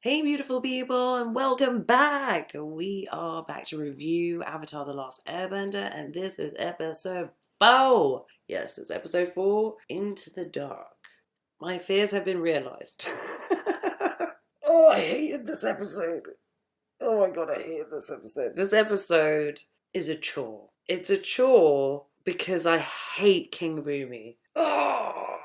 Hey, beautiful people, and welcome back! We are back to review Avatar The Last Airbender, and this is episode 4. Yes, it's episode 4, Into the Dark. My fears have been realized. Oh, I hated this episode. Oh my god, I hated this episode. This episode is a chore. It's a chore because I hate King Boomy. Oh,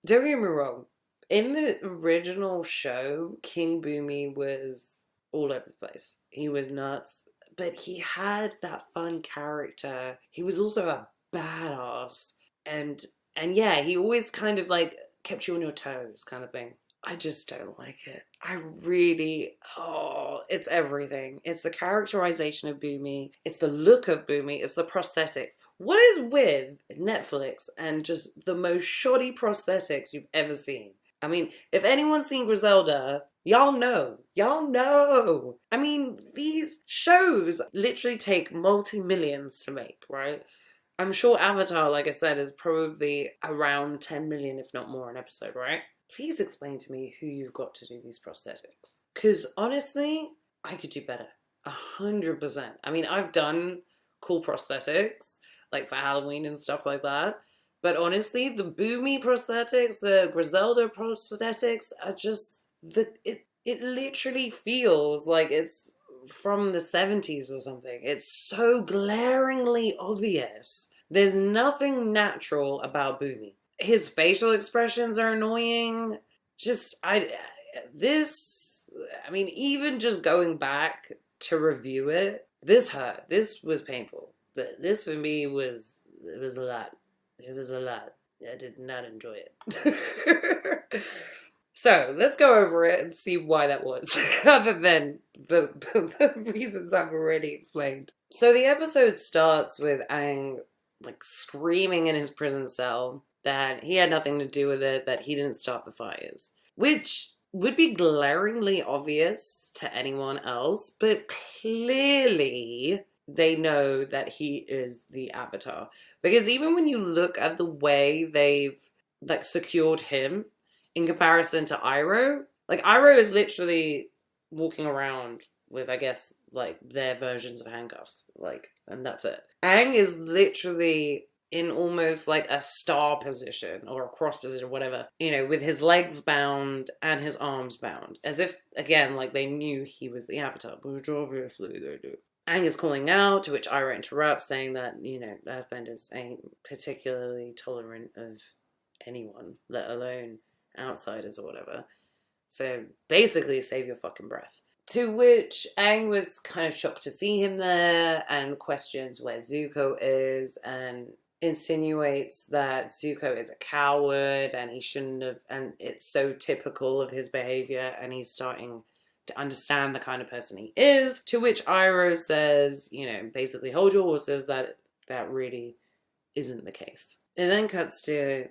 don't get me wrong. In the original show, King Boomy was all over the place. He was nuts, but he had that fun character. He was also a badass, and and yeah, he always kind of like kept you on your toes, kind of thing. I just don't like it. It's everything. It's the characterization of Boomy. It's the look of Boomy. It's the prosthetics. What is with Netflix and just the most shoddy prosthetics you've ever seen? I mean, if anyone's seen Griselda, y'all know. Y'all know. I mean, these shows literally take multi-millions to make, right? I'm sure Avatar, like I said, is probably around 10 million, if not more, an episode, right? Please explain to me who you've got to do these prosthetics. Because honestly, I could do better. 100%. I mean, I've done cool prosthetics, like for Halloween and stuff like that. But honestly, the Boomy prosthetics, the Griselda prosthetics are just it literally feels like it's from the 70s or something. It's so glaringly obvious. There's nothing natural about Boomy. His facial expressions are annoying. I mean, even just going back to review it, this hurt. This was painful. This for me it was a lot. It was a lot. I did not enjoy it. So let's go over it and see why that was, other than the reasons I've already explained. So the episode starts with Aang like screaming in his prison cell that he had nothing to do with it, that he didn't start the fires, which would be glaringly obvious to anyone else, but clearly they know that he is the Avatar. Because even when you look at the way they've like secured him in comparison to Iroh, like Iroh is literally walking around with, I guess, like their versions of handcuffs, like, and that's it. Aang is literally in almost like a star position or a cross position, whatever, with his legs bound and his arms bound, as if, again, like they knew he was the Avatar, which obviously they do. Aang is calling out, to which Iroh interrupts, saying that, Earthbenders ain't particularly tolerant of anyone, let alone outsiders or whatever. So basically, save your fucking breath. To which Aang was kind of shocked to see him there and questions where Zuko is and insinuates that Zuko is a coward and he shouldn't have, and it's so typical of his behavior, and he's starting to understand the kind of person he is. To which Iroh says, basically hold your horses, that really isn't the case. It then cuts to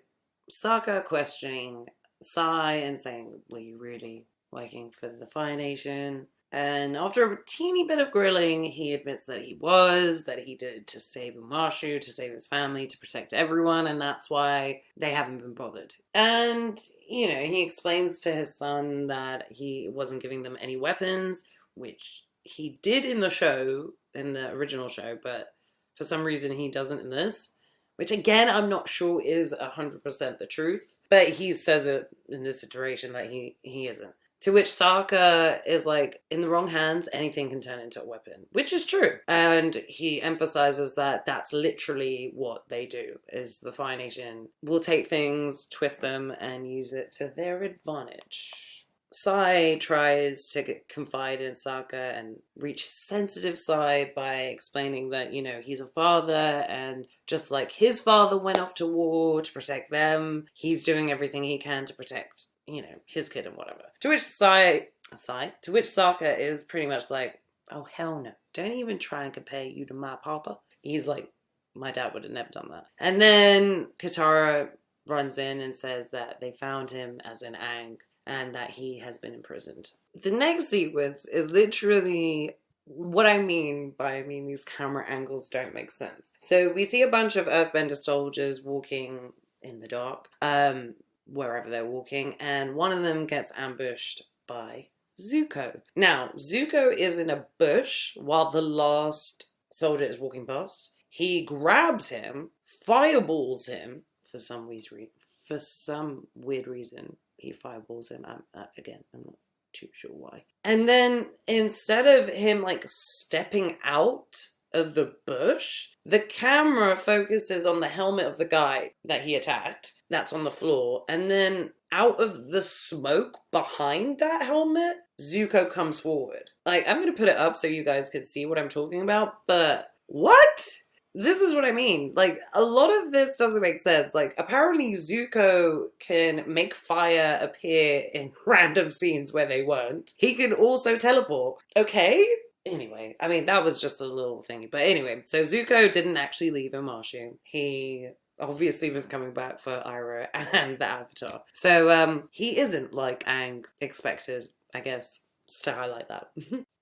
Sokka questioning Sai and saying, were you really working for the Fire Nation? And after a teeny bit of grilling, he admits that that he did it to save Umashu, to save his family, to protect everyone, and that's why they haven't been bothered. And, he explains to his son that he wasn't giving them any weapons, which he did in the original show, but for some reason he doesn't in this. Which, again, I'm not sure is 100% the truth. But he says it in this iteration that he isn't. To which Sokka is like, in the wrong hands, anything can turn into a weapon. Which is true. And he emphasizes that that's literally what they do. Is the Fire Nation will take things, twist them, and use it to their advantage. Sai tries to confide in Sokka and reach his sensitive side by explaining that, he's a father, and just like his father went off to war to protect them, he's doing everything he can to protect, his kid and whatever. To which Sokka is pretty much like, oh, hell no. Don't even try and compare you to my papa. He's like, my dad would have never done that. And then Katara runs in and says that they found him as an Aang, and that he has been imprisoned. The next sequence is literally what I mean these camera angles don't make sense. So we see a bunch of Earthbender soldiers walking in the dark, wherever they're walking, and one of them gets ambushed by Zuko. Now, Zuko is in a bush while the last soldier is walking past. He grabs him, fireballs him for some weird reason. He fireballs him. Again, I'm not too sure why. And then instead of him like stepping out of the bush, the camera focuses on the helmet of the guy that he attacked that's on the floor, and then out of the smoke behind that helmet, Zuko comes forward. Like, I'm gonna put it up so you guys can see what I'm talking about, but what? This is what I mean. Like, a lot of this doesn't make sense. Like, apparently Zuko can make fire appear in random scenes where they weren't. He can also teleport. Okay? Anyway, I mean, that was just a little thingy. But anyway, so Zuko didn't actually leave Omashu. He obviously was coming back for Iroh and the Avatar. So, he isn't like Aang expected, I guess, to highlight that.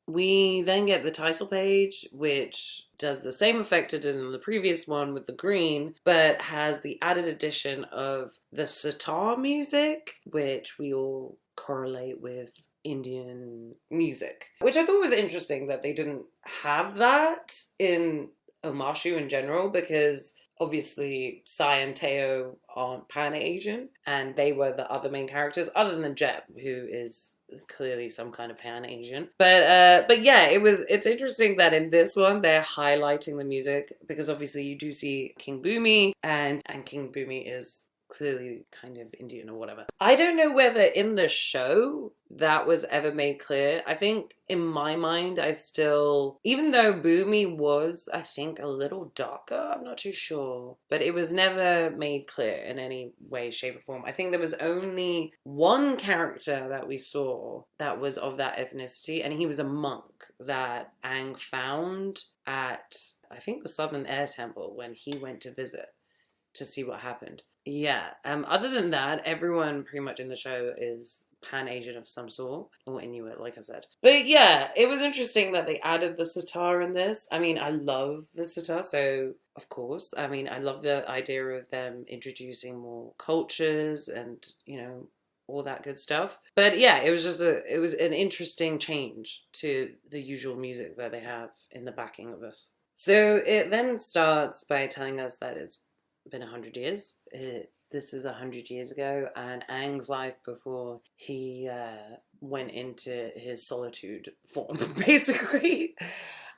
We then get the title page, which does the same effect it did in the previous one with the green, but has the added addition of the sitar music, which we all correlate with Indian music. Which I thought was interesting that they didn't have that in Omashu in general, because obviously Sai and Teo aren't Pan-Asian, and they were the other main characters, other than Jeb, who is clearly some kind of Pan-Asian. But yeah, it's interesting that in this one they're highlighting the music, because obviously you do see King Boomy, and King Boomy is clearly kind of Indian or whatever. I don't know whether in the show that was ever made clear. I think in my mind, even though Boomy was, I think, a little darker, I'm not too sure, but it was never made clear in any way, shape, or form. I think there was only one character that we saw that was of that ethnicity, and he was a monk that Aang found at, I think, the Southern Air Temple when he went to visit to see what happened. Yeah, other than that, everyone pretty much in the show is Pan-Asian of some sort, or Inuit, like I said. But yeah, it was interesting that they added the sitar in this. I mean, I love the sitar, so of course. I mean, I love the idea of them introducing more cultures and, all that good stuff. But yeah, it was an interesting change to the usual music that they have in the backing of us. So it then starts by telling us that it's been 100 years. This is 100 years ago, and Aang's life before he went into his solitude form, basically.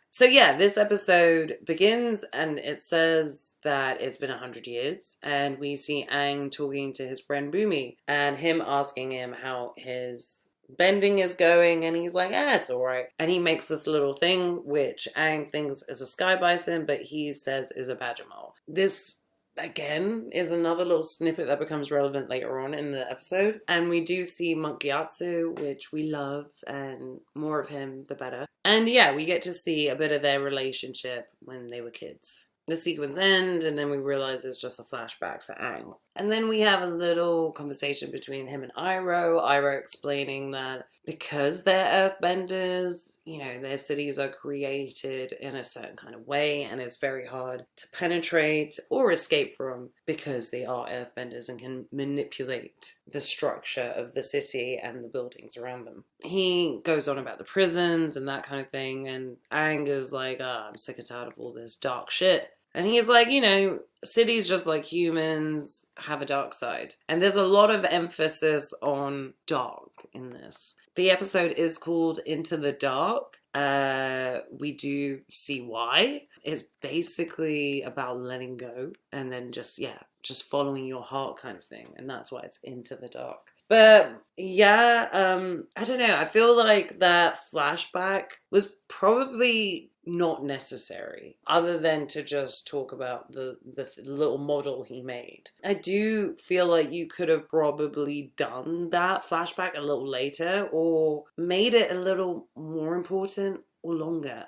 So yeah, this episode begins and it says that it's been 100 years, and we see Aang talking to his friend Boomy, and him asking him how his bending is going, and he's like, it's alright. And he makes this little thing, which Aang thinks is a sky bison, but he says is a badger mole. This again is another little snippet that becomes relevant later on in the episode, and we do see Monk Gyatso, which we love, and more of him the better. And yeah, we get to see a bit of their relationship when they were kids. The sequence ends, and then we realize it's just a flashback for Aang. And then we have a little conversation between him and Iroh explaining that because they're earthbenders, their cities are created in a certain kind of way, and it's very hard to penetrate or escape from because they are earthbenders and can manipulate the structure of the city and the buildings around them. He goes on about the prisons and that kind of thing, and Aang is like, I'm sick and tired of all this dark shit. And he's like, cities just like humans have a dark side. And there's a lot of emphasis on dark in this. The episode is called Into the Dark. We do see why. It's basically about letting go and then just following your heart kind of thing. And that's why it's Into the Dark. But yeah, I don't know. I feel like that flashback was probably not necessary, other than to just talk about the little model he made. I do feel like you could have probably done that flashback a little later, or made it a little more important or longer.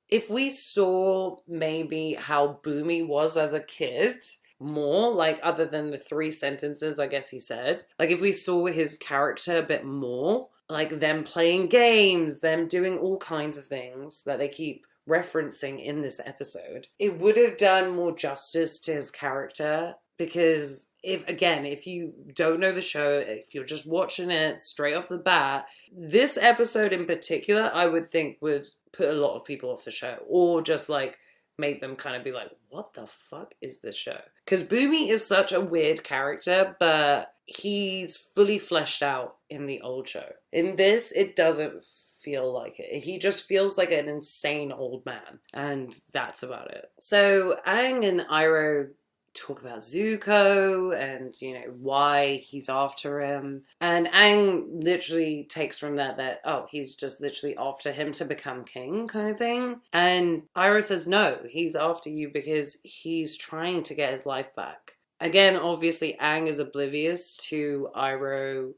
If we saw maybe how Boomy was as a kid more, like other than the 3 sentences I guess he said, like if we saw his character a bit more, like them playing games, them doing all kinds of things that they keep referencing in this episode, it would have done more justice to his character Because if you don't know the show, if you're just watching it straight off the bat, this episode in particular, I would think would put a lot of people off the show, or just like make them kind of be like, what the fuck is this show? Because Boomy is such a weird character, but he's fully fleshed out in the old show. In this, it doesn't feel like it. He just feels like an insane old man, and that's about it. So Aang and Iroh talk about Zuko and, why he's after him. And Aang literally takes from that, oh, he's just literally after him to become king kind of thing. And Iroh says, no, he's after you because he's trying to get his life back. Again, obviously, Aang is oblivious to Iroh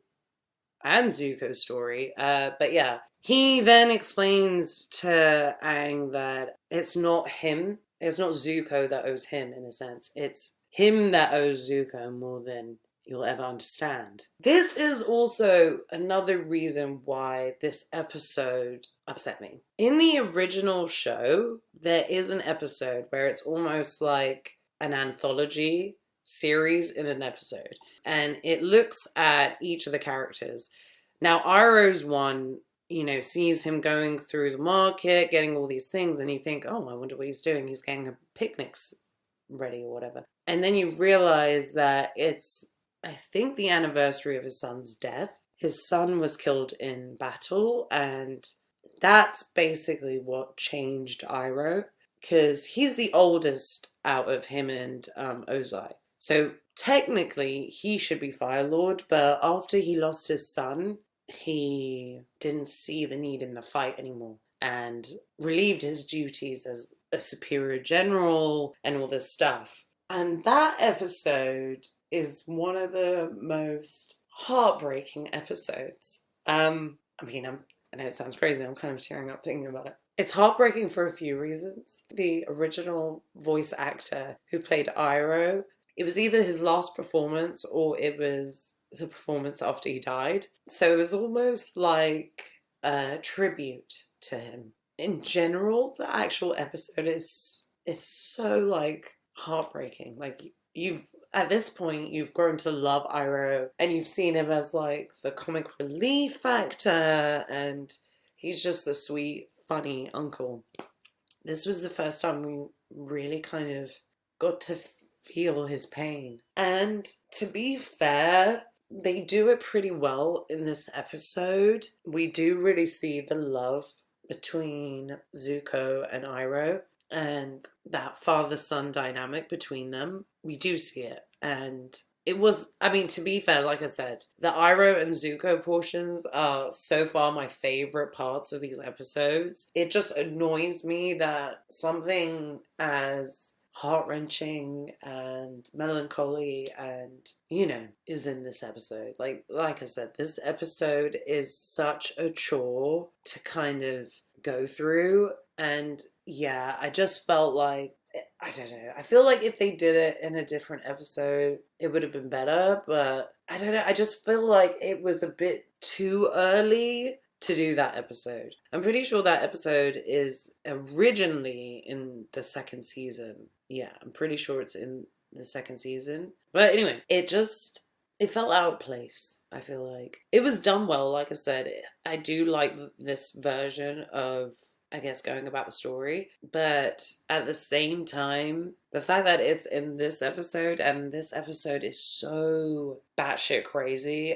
and Zuko's story. But yeah, he then explains to Aang that it's not him. It's not Zuko that owes him, in a sense. It's him that owes Zuko more than you'll ever understand. This is also another reason why this episode upset me. In the original show, there is an episode where it's almost like an anthology series in an episode. And it looks at each of the characters. Now, Iroh's one, sees him going through the market, getting all these things, and you think, oh, I wonder what he's doing. He's getting picnics ready or whatever. And then you realize that it's, I think, the anniversary of his son's death. His son was killed in battle, and that's basically what changed Iroh, because he's the oldest out of him and Ozai. So technically, he should be Fire Lord, but after he lost his son, he didn't see the need in the fight anymore and relieved his duties as a superior general and all this stuff. And that episode is one of the most heartbreaking episodes. I know it sounds crazy. I'm kind of tearing up thinking about it. It's heartbreaking for a few reasons. The original voice actor who played Iroh, it was either his last performance or it was the performance after he died. So it was almost like a tribute to him. In general, the actual episode is so like heartbreaking. Like at this point you've grown to love Iroh and you've seen him as like the comic relief factor and he's just the sweet, funny uncle. This was the first time we really kind of got to feel his pain. And to be fair, they do it pretty well in this episode. We do really see the love between Zuko and Iroh and that father-son dynamic between them. We do see it. And it was, to be fair, like I said, the Iroh and Zuko portions are so far my favorite parts of these episodes. It just annoys me that something as heart-wrenching and melancholy and is in this episode. Like I said, this episode is such a chore to kind of go through, and yeah, I just felt like, I don't know, I feel like if they did it in a different episode it would have been better, but I don't know, I just feel like it was a bit too early to do that episode. I'm pretty sure that episode is originally in the second season. Yeah, I'm pretty sure it's in the second season. But anyway, it felt out of place, I feel like. It was done well, like I said. I do like this version of, I guess, going about the story. But at the same time, the fact that it's in this episode, and this episode is so batshit crazy,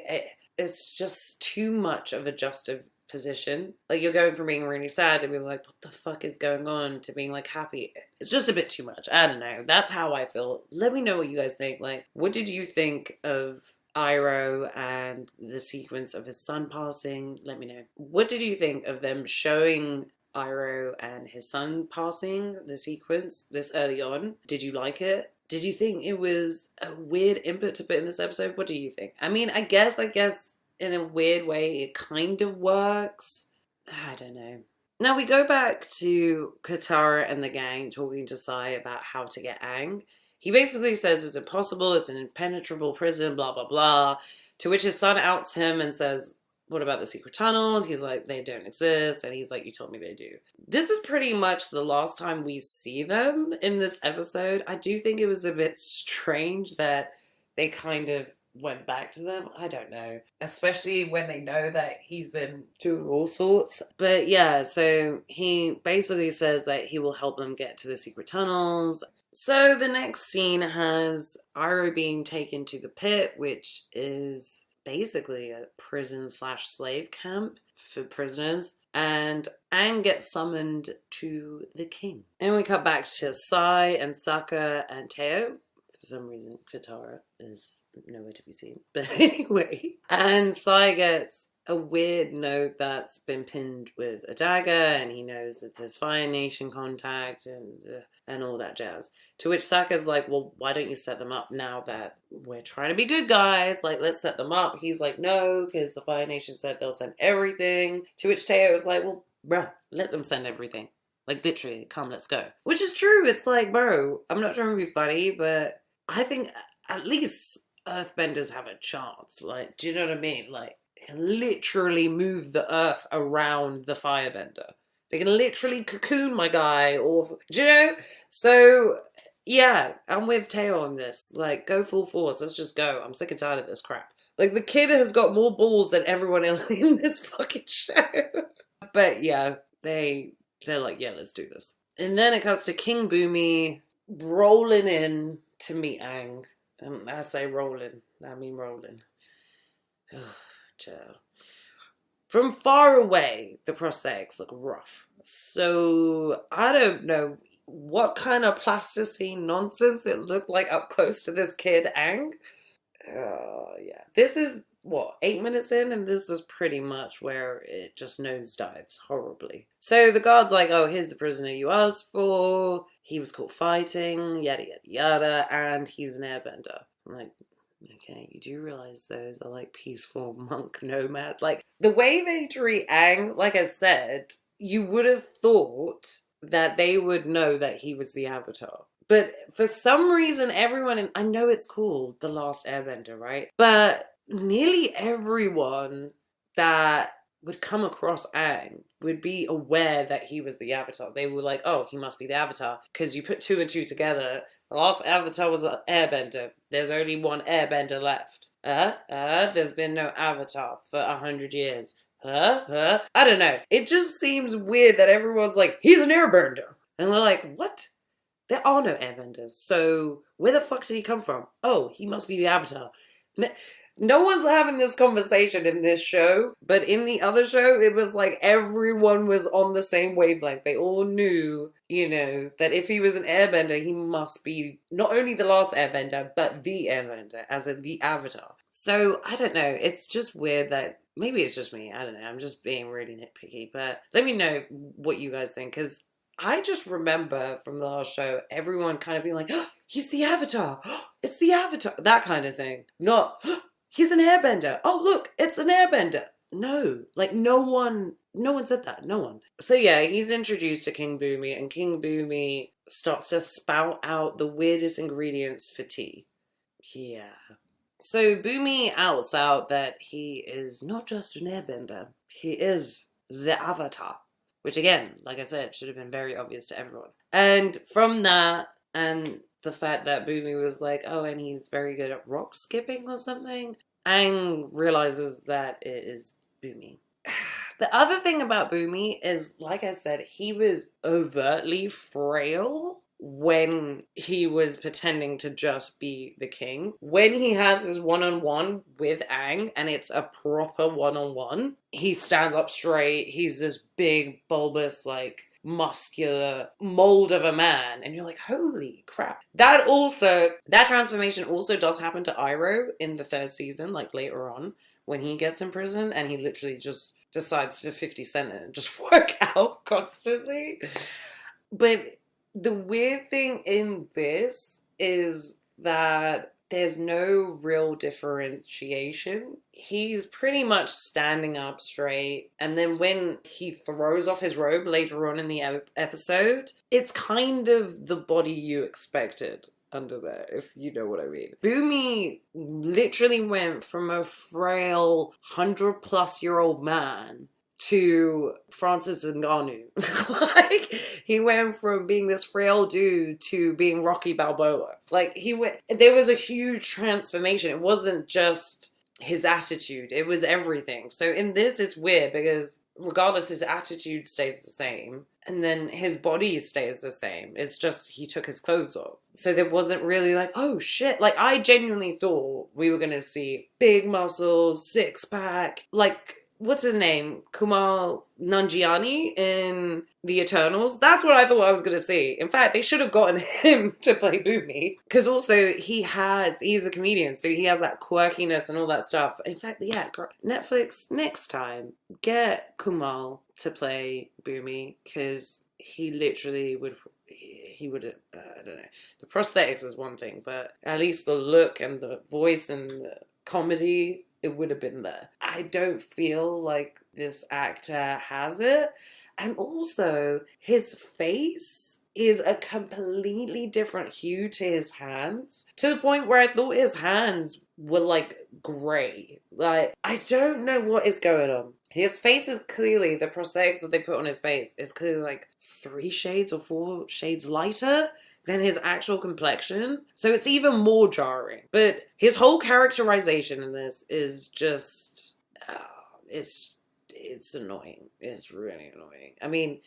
it's just too much of a juxtaposition. Like, you're going from being really sad to being like, what the fuck is going on, to being like happy. It's just a bit too much. I don't know. That's how I feel. Let me know what you guys think. Like, what did you think of Iroh and the sequence of his son passing? Let me know. What did you think of them showing Iroh and his son passing, the sequence, this early on? Did you like it? Did you think it was a weird input to put in this episode? What do you think? I guess in a weird way it kind of works. I don't know. Now we go back to Katara and the gang talking to Sai about how to get Aang. He basically says it's impossible, it's an impenetrable prison, blah, blah, blah. To which his son outs him and says, what about the secret tunnels? He's like, they don't exist. And he's like, you told me they do. This is pretty much the last time we see them in this episode. I do think it was a bit strange that they kind of went back to them. I don't know. Especially when they know that he's been doing all sorts. But yeah, so he basically says that he will help them get to the secret tunnels. So the next scene has Iroh being taken to the pit, which is basically a prison/slave camp for prisoners. And Aang gets summoned to the king. And we cut back to Sai and Sokka and Teo. For some reason, Katara is nowhere to be seen. But anyway. And Sai gets a weird note that's been pinned with a dagger, and he knows that there's Fire Nation contact and all that jazz. To which Sokka's like, well, why don't you set them up now that we're trying to be good guys? Like, let's set them up. He's like, no, because the Fire Nation said they'll send everything. To which Teo is like, well, bruh, let them send everything. Like, literally, come, let's go. Which is true. It's like, bro, I'm not trying to be funny, but I think at least Earthbenders have a chance. Like, do you know what I mean? Like, they can literally move the earth around the firebender. They can literally cocoon my guy, or, do you know? So, yeah, I'm with Teo on this. Like, go full force. Let's just go. I'm sick and tired of this crap. Like, the kid has got more balls than everyone else in this fucking show. But yeah, they're like, yeah, let's do this. And then it comes to King Boomy rolling in to meet Aang. And I say rolling, I mean rolling. Child. From far away, the prosthetics look rough. So, I don't know what kind of plasticine nonsense it looked like up close to this kid, Aang. Yeah. This is, 8 minutes in? And this is pretty much where it just nosedives horribly. So the guard's like, oh, here's the prisoner you asked for. He was caught fighting, yada, yada, yada. And he's an airbender. I'm like, okay, you do realize those are like peaceful monk nomad. Like, the way they treat Aang, like I said, you would have thought that they would know that he was the Avatar. But for some reason, everyone, I know it's called The Last Airbender, right? But nearly everyone that would come across Aang would be aware that he was the Avatar. They were like, oh, he must be the Avatar. Because you put 2 and 2 together. The last Avatar was an Airbender. There's only one Airbender left. There's been no Avatar for 100 years. I don't know. It just seems weird that everyone's like, he's an Airbender. And we're like, what? There are no Airbenders. So where the fuck did he come from? Oh, he must be the Avatar. No one's having this conversation in this show, but in the other show, it was like everyone was on the same wavelength. They all knew, that if he was an airbender, he must be not only the last airbender, but the airbender, as in the Avatar. So, I don't know. It's just weird that, maybe it's just me. I don't know. I'm just being really nitpicky, but let me know what you guys think, because I just remember from the last show, everyone kind of being like, oh, he's the Avatar. Oh, it's the Avatar. That kind of thing. Not, oh, he's an airbender. Oh, look, it's an airbender. No, like no one said that. No one. So yeah, he's introduced to King Boomy, and King Boomy starts to spout out the weirdest ingredients for tea. Yeah. So Boomy outs out that he is not just an airbender. He is the Avatar. Which again, like I said, should have been very obvious to everyone. And from that, and the fact that Boomy was like, oh, and he's very good at rock skipping or something, Aang realizes that it is Boomy. The other thing about Boomy is, like I said, he was overtly frail when he was pretending to just be the king. When he has his one-on-one with Aang, and it's a proper one-on-one, he stands up straight. He's this big, bulbous, like, muscular mold of a man, and you're like, holy crap. That transformation also does happen to Iroh in the 3rd season, like later on, when he gets in prison, and he literally just decides to 50 Cent and just work out constantly. But the weird thing in this is that there's no real differentiation. He's pretty much standing up straight, and then when he throws off his robe later on in the episode, it's kind of the body you expected. under there, if you know what I mean. Boomy literally went from a frail 100-plus-year-old man to Francis Ngannou. Like, he went from being this frail dude to being Rocky Balboa. Like, there was a huge transformation. It wasn't just his attitude, it was everything. So in this, it's weird because regardless, his attitude stays the same. And then his body stays the same. It's just he took his clothes off. So there wasn't really like, oh shit. Like, I genuinely thought we were going to see big muscles, six-pack. Like, what's his name? Kumail Nanjiani in The Eternals. That's what I thought I was going to see. In fact, they should have gotten him to play Boomy. Because also, he's a comedian, so he has that quirkiness and all that stuff. In fact, yeah, Netflix, next time, get Kumail to play Boomy, because he literally would... I don't know. The prosthetics is one thing, but at least the look and the voice and the comedy, it would have been there. I don't feel like this actor has it. And also, his face is a completely different hue to his hands. To the point where I thought his hands were like grey. Like, I don't know what is going on. His face is clearly, the prosthetics that they put on his face is clearly like 3 shades or 4 shades lighter than his actual complexion. So it's even more jarring. But his whole characterization in this is just, it's annoying. It's really annoying. I mean,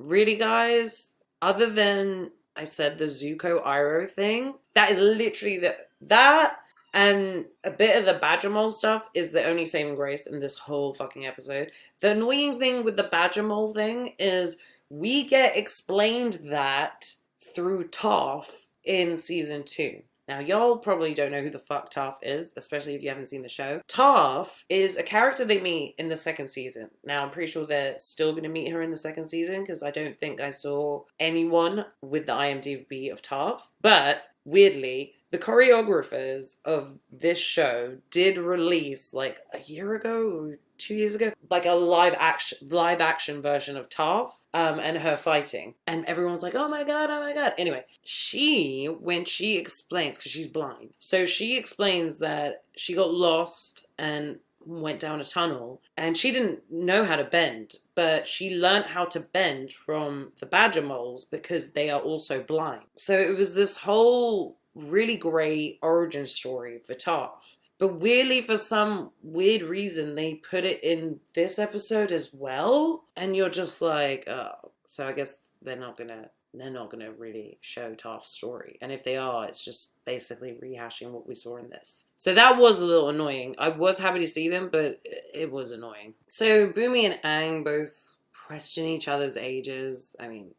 really, guys, other than I said the Zuko Iroh thing, that is literally that and a bit of the Badger Mole stuff is the only saving grace in this whole fucking episode. The annoying thing with the Badger Mole thing is we get explained that through Toph in season 2. Now, y'all probably don't know who the fuck Toph is, especially if you haven't seen the show. Toph is a character they meet in the 2nd season. Now, I'm pretty sure they're still going to meet her in the 2nd season, because I don't think I saw anyone with the IMDb of Toph. But, weirdly, the choreographers of this show did release, like, a year ago or 2 years ago, like a live action version of Toph and her fighting. And everyone's like, oh my god, oh my god. Anyway, when she explains, because she's blind, so she explains that she got lost and went down a tunnel and she didn't know how to bend, but she learned how to bend from the Badger Moles because they are also blind. So it was this whole really great origin story for Toph. But weirdly, for some weird reason, they put it in this episode as well. And you're just like, oh, so I guess they're not gonna really show Toph's story. And if they are, it's just basically rehashing what we saw in this. So that was a little annoying. I was happy to see them, but it was annoying. So Boomy and Aang both question each other's ages. I mean,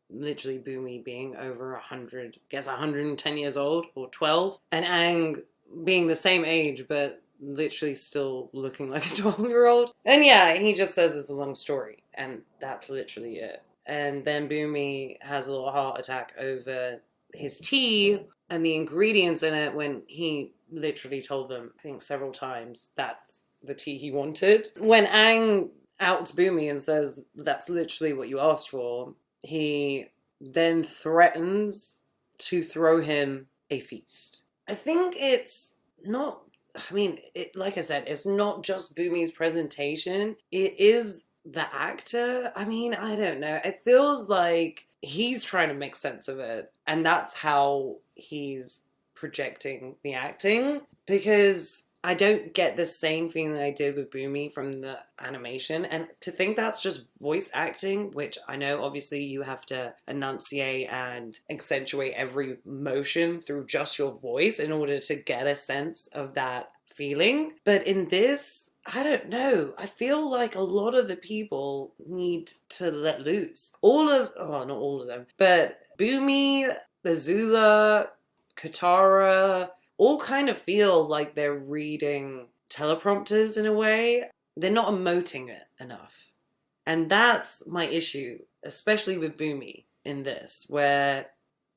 literally Boomy being over 100, I guess 110 years old, or 12. And Aang being the same age, but literally still looking like a 12-year-old. And yeah, he just says it's a long story, and that's literally it. And then Boomy has a little heart attack over his tea and the ingredients in it when he literally told them, I think several times, that's the tea he wanted. When Aang outs Boomy and says that's literally what you asked for, he then threatens to throw him a feast. I think it's not, like I said, it's not just Boomy's presentation. It is the actor. I mean, I don't know. It feels like he's trying to make sense of it. And that's how he's projecting the acting. Because I don't get the same feeling I did with Boomy from the animation. And to think that's just voice acting, which I know obviously you have to enunciate and accentuate every motion through just your voice in order to get a sense of that feeling. But in this, I don't know. I feel like a lot of the people need to let loose. Not all of them, but Boomy, Azula, Katara, all kind of feel like they're reading teleprompters in a way. They're not emoting it enough. And that's my issue, especially with Boomy in this, where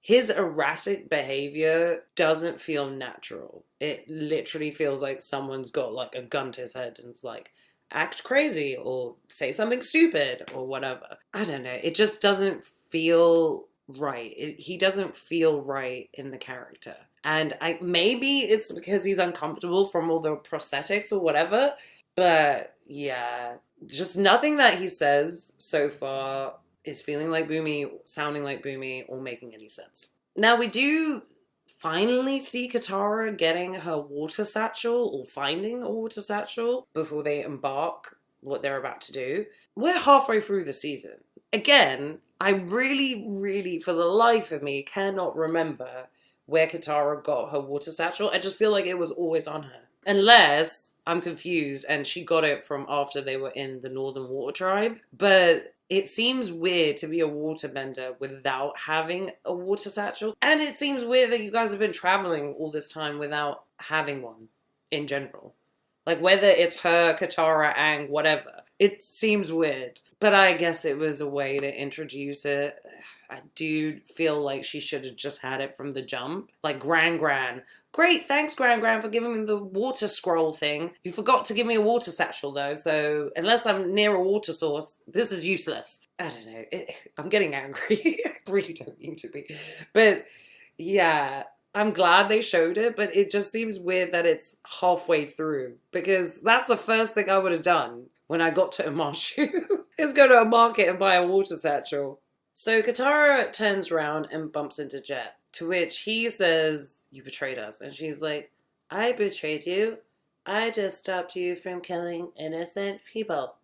his erratic behavior doesn't feel natural. It literally feels like someone's got like a gun to his head and it's like, act crazy or say something stupid or whatever. I don't know. It just doesn't feel right. He doesn't feel right in the character. And maybe it's because he's uncomfortable from all the prosthetics or whatever. But yeah, just nothing that he says so far is feeling like Boomy, sounding like Boomy, or making any sense. Now we do finally see Katara getting her water satchel or finding a water satchel before they embark what they're about to do. We're halfway through the season. Again, I really, really, for the life of me, cannot remember where Katara got her water satchel. I just feel like it was always on her. Unless I'm confused and she got it from after they were in the Northern Water Tribe. But it seems weird to be a waterbender without having a water satchel. And it seems weird that you guys have been traveling all this time without having one in general. Like whether it's her, Katara, Aang, whatever. It seems weird. But I guess it was a way to introduce it. I do feel like she should have just had it from the jump. Like Gran. Great, thanks Gran for giving me the water scroll thing. You forgot to give me a water satchel though, so unless I'm near a water source, this is useless. I don't know, I'm getting angry. I really don't mean to be. But yeah, I'm glad they showed it, but it just seems weird that it's halfway through. Because that's the first thing I would have done when I got to Amashu, is go to a market and buy a water satchel. So Katara turns around and bumps into Jet, to which he says, "You betrayed us." And she's like, "I betrayed you. I just stopped you from killing innocent people."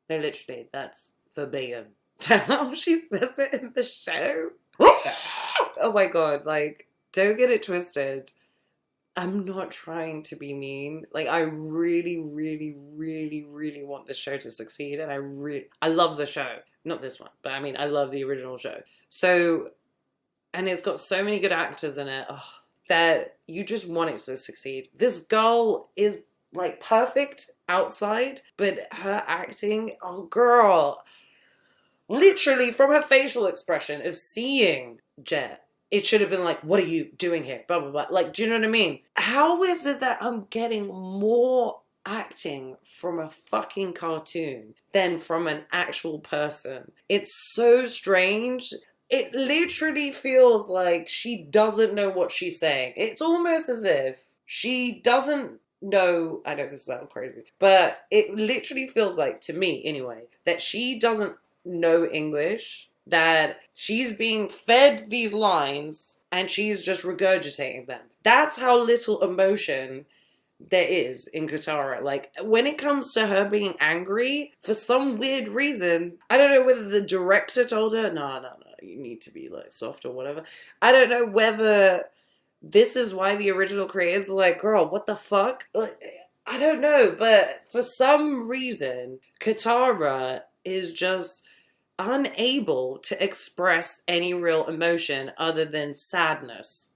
No, literally, that's verbatim how she says it in the show. Oh my god, like, don't get it twisted. I'm not trying to be mean. Like, I really, really, really, really want this show to succeed. And I love the show. Not this one, but I mean, I love the original show. So, and it's got so many good actors in it that you just want it to succeed. This girl is like perfect outside, but her acting, oh girl, literally from her facial expression of seeing Jet, it should have been like, "What are you doing here?" Blah, blah, blah. Like, do you know what I mean? How is it that I'm getting more acting from a fucking cartoon than from an actual person? It's so strange. It literally feels like she doesn't know what she's saying. It's almost as if she doesn't know, I know this sounds crazy, but it literally feels like, to me anyway, that she doesn't know English, that she's being fed these lines and she's just regurgitating them. That's how little emotion there is in Katara. Like, when it comes to her being angry, for some weird reason, I don't know whether the director told her, no, you need to be like soft or whatever. I don't know whether this is why the original creators were like, "Girl, what the fuck?" Like, I don't know, but for some reason, Katara is just unable to express any real emotion other than sadness.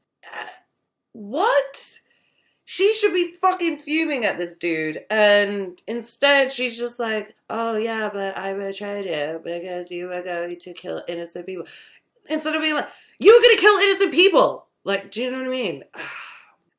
What? She should be fucking fuming at this dude, and instead she's just like, "Oh yeah, but I betrayed you because you were going to kill innocent people." Instead of being like, "You were gonna kill innocent people!" Like, do you know what I mean?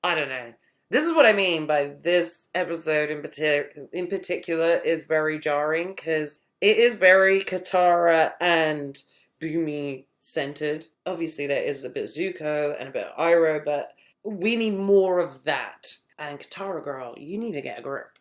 I don't know. This is what I mean by this episode in particular is very jarring, because it is very Katara and Boomy centered. Obviously there is a bit of Zuko and a bit of Iroh, but we need more of that. And Katara girl, you need to get a grip.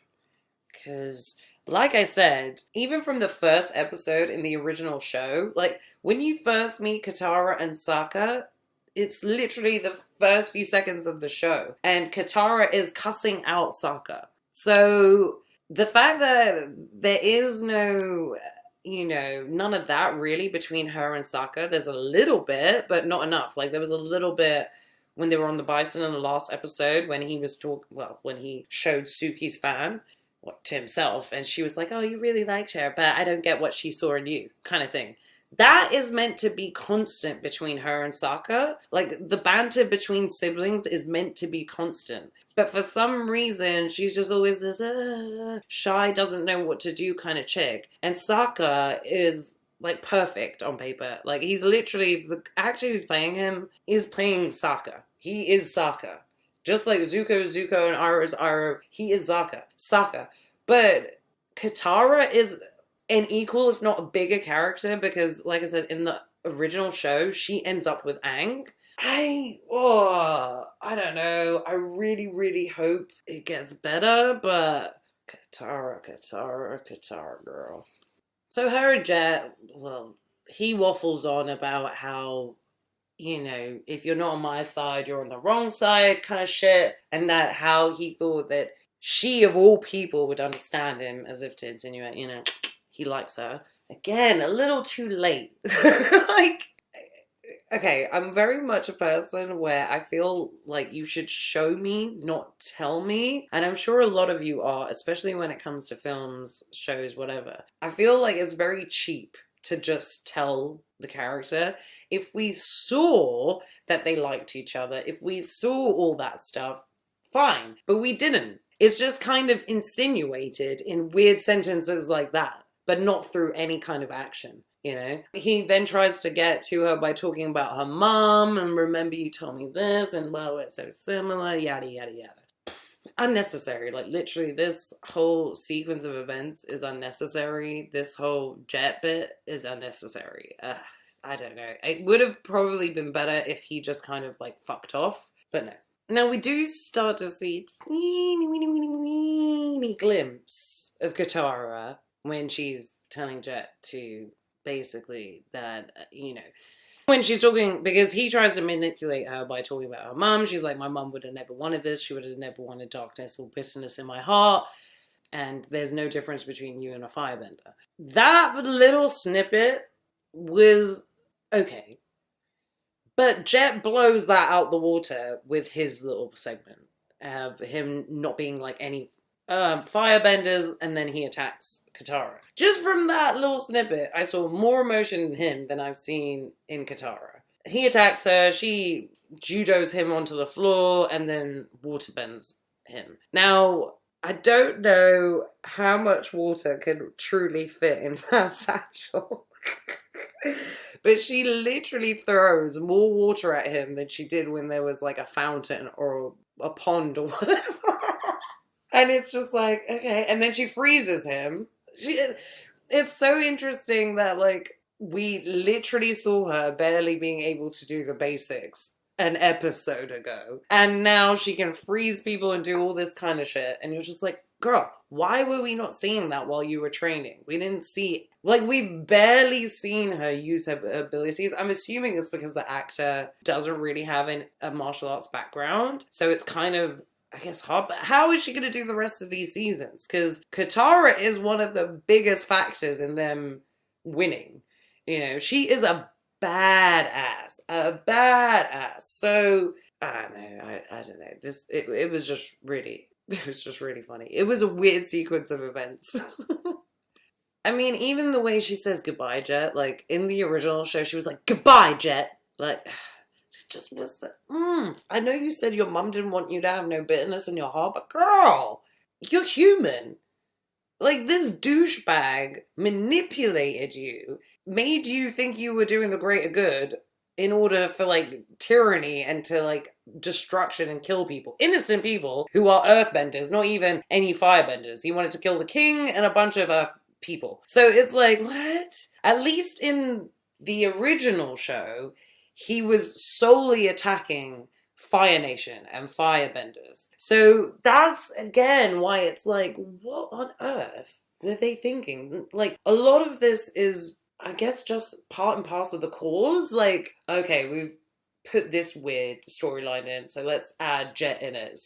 Because, like I said, even from the first episode in the original show, like, when you first meet Katara and Sokka, it's literally the first few seconds of the show. And Katara is cussing out Sokka. So the fact that there is no, none of that really between her and Sokka, there's a little bit, but not enough. Like, there was a little bit when they were on the bison in the last episode, when he was when he showed Suki's fan to himself, and she was like, "Oh, you really liked her, but I don't get what she saw in you," kind of thing. That is meant to be constant between her and Sokka. Like, the banter between siblings is meant to be constant. But for some reason, she's just always this shy, doesn't know what to do kind of chick. And Sokka is, like, perfect on paper. Like, he's literally, the actor who's playing him is playing Sokka. He is Sokka. Just like Zuko and Iroh is Iroh, he is Sokka. But Katara is an equal, if not a bigger character, because, like I said, in the original show, she ends up with Aang. I don't know. I really, really hope it gets better, but Katara, girl. So her and Jet, well, he waffles on about how, if you're not on my side, you're on the wrong side kind of shit. And that how he thought that she, of all people, would understand him, as if to insinuate, he likes her. Again, a little too late. Okay, I'm very much a person where I feel like you should show me, not tell me. And I'm sure a lot of you are, especially when it comes to films, shows, whatever. I feel like it's very cheap to just tell the character. If we saw that they liked each other, if we saw all that stuff, fine. But we didn't. It's just kind of insinuated in weird sentences like that, but not through any kind of action. He then tries to get to her by talking about her mom and remember you told me this and well, we're so similar, yada, yada, yada. Unnecessary. Like, literally, this whole sequence of events is unnecessary. This whole Jet bit is unnecessary. I don't know. It would have probably been better if he just kind of, like, fucked off, but no. Now, we do start to see a teeny glimpse of Katara when she's telling Jet to basically that, when she's talking, because he tries to manipulate her by talking about her mum. She's like, my mum would have never wanted this. She would have never wanted darkness or bitterness in my heart. And there's no difference between you and a firebender. That little snippet was okay. But Jet blows that out the water with his little segment of him not being like any firebenders, and then he attacks Katara. Just from that little snippet, I saw more emotion in him than I've seen in Katara. He attacks her, she judos him onto the floor, and then waterbends him. Now, I don't know how much water can truly fit in that satchel. But she literally throws more water at him than she did when there was like a fountain or a pond or whatever. And it's just like, okay. And then she freezes him. It's so interesting that, like, we literally saw her barely being able to do the basics an episode ago. And now she can freeze people and do all this kind of shit. And you're just like, girl, why were we not seeing that while you were training? We didn't see, like, we've barely seen her use her abilities. I'm assuming it's because the actor doesn't really have a martial arts background. So it's kind of, I guess, hard. But how is she going to do the rest of these seasons? Because Katara is one of the biggest factors in them winning. She is a badass. So, I don't know. I don't know. It was just really funny. It was a weird sequence of events. I mean, even the way she says goodbye, Jet, like, in the original show, she was like, goodbye, Jet. Like, it just was I know you said your mum didn't want you to have no bitterness in your heart, but girl, you're human. Like, this douchebag manipulated you, made you think you were doing the greater good in order for, like, tyranny and to, like, destruction and kill people. Innocent people who are earthbenders, not even any firebenders. He wanted to kill the king and a bunch of earth people. So it's like, what? At least in the original show, he was solely attacking Fire Nation and firebenders. So that's, again, why it's like, what on earth were they thinking? Like, a lot of this is, I guess, just part and parcel of the cause. Like, okay, we've put this weird storyline in, so let's add Jet in it,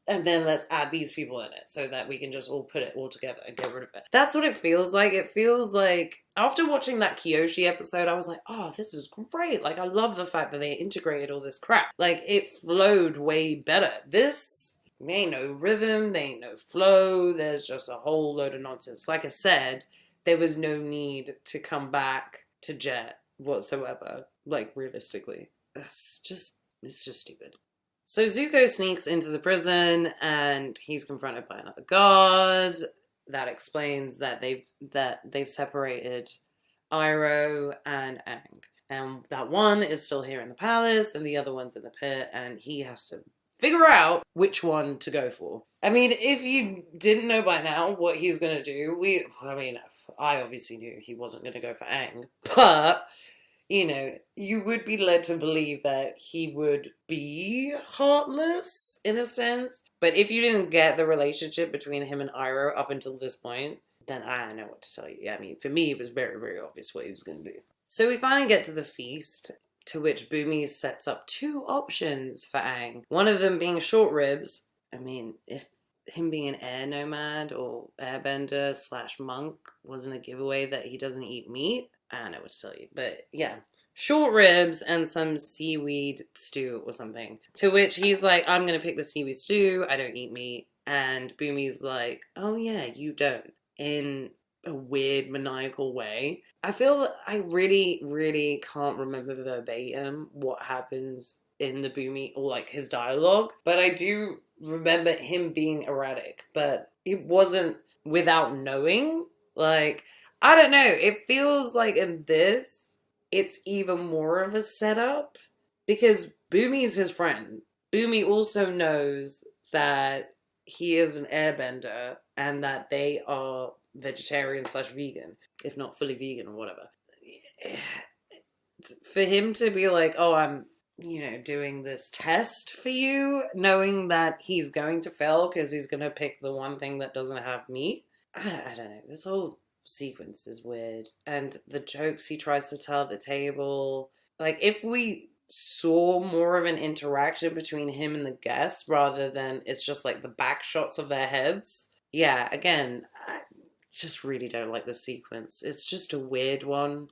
and then let's add these people in it, so that we can just all put it all together and get rid of it. That's what it feels like. It feels like, after watching that Kyoshi episode, I was like, oh, this is great. Like, I love the fact that they integrated all this crap. Like, it flowed way better. This, there ain't no rhythm, there ain't no flow, there's just a whole load of nonsense. Like I said, there was no need to come back to Jet whatsoever, like, realistically. It's just stupid. So Zuko sneaks into the prison and he's confronted by another guard. That explains that they've separated Iroh and Aang. And that one is still here in the palace and the other one's in the pit, and he has to figure out which one to go for. I mean, if you didn't know by now what he's going to do, I obviously knew he wasn't going to go for Aang, but you know, you would be led to believe that he would be heartless in a sense. But if you didn't get the relationship between him and Iroh up until this point, then I don't know what to tell you. I mean, for me, it was very, very obvious what he was going to do. So we finally get to the feast, to which Bumi sets up two options for Aang. One of them being short ribs. I mean, if him being an air nomad or airbender / monk wasn't a giveaway that he doesn't eat meat, I don't know what to tell you. But yeah, short ribs and some seaweed stew or something. To which he's like, I'm going to pick the seaweed stew. I don't eat meat. And Bumi's like, oh yeah, you don't. In a weird maniacal way. I feel I really, really can't remember verbatim what happens in the Bumi or like his dialogue, but I do remember him being erratic, but it wasn't without knowing. Like, I don't know, it feels like in this, it's even more of a setup because Bumi's his friend. Bumi also knows that he is an airbender and that they are vegetarian / vegan, if not fully vegan or whatever. For him to be like, oh, I'm, doing this test for you, knowing that he's going to fail because he's going to pick the one thing that doesn't have meat. I don't know. This whole sequence is weird. And the jokes he tries to tell at the table. Like, if we saw more of an interaction between him and the guests rather than it's just like the back shots of their heads. Yeah, again, I just really don't like the sequence. It's just a weird one.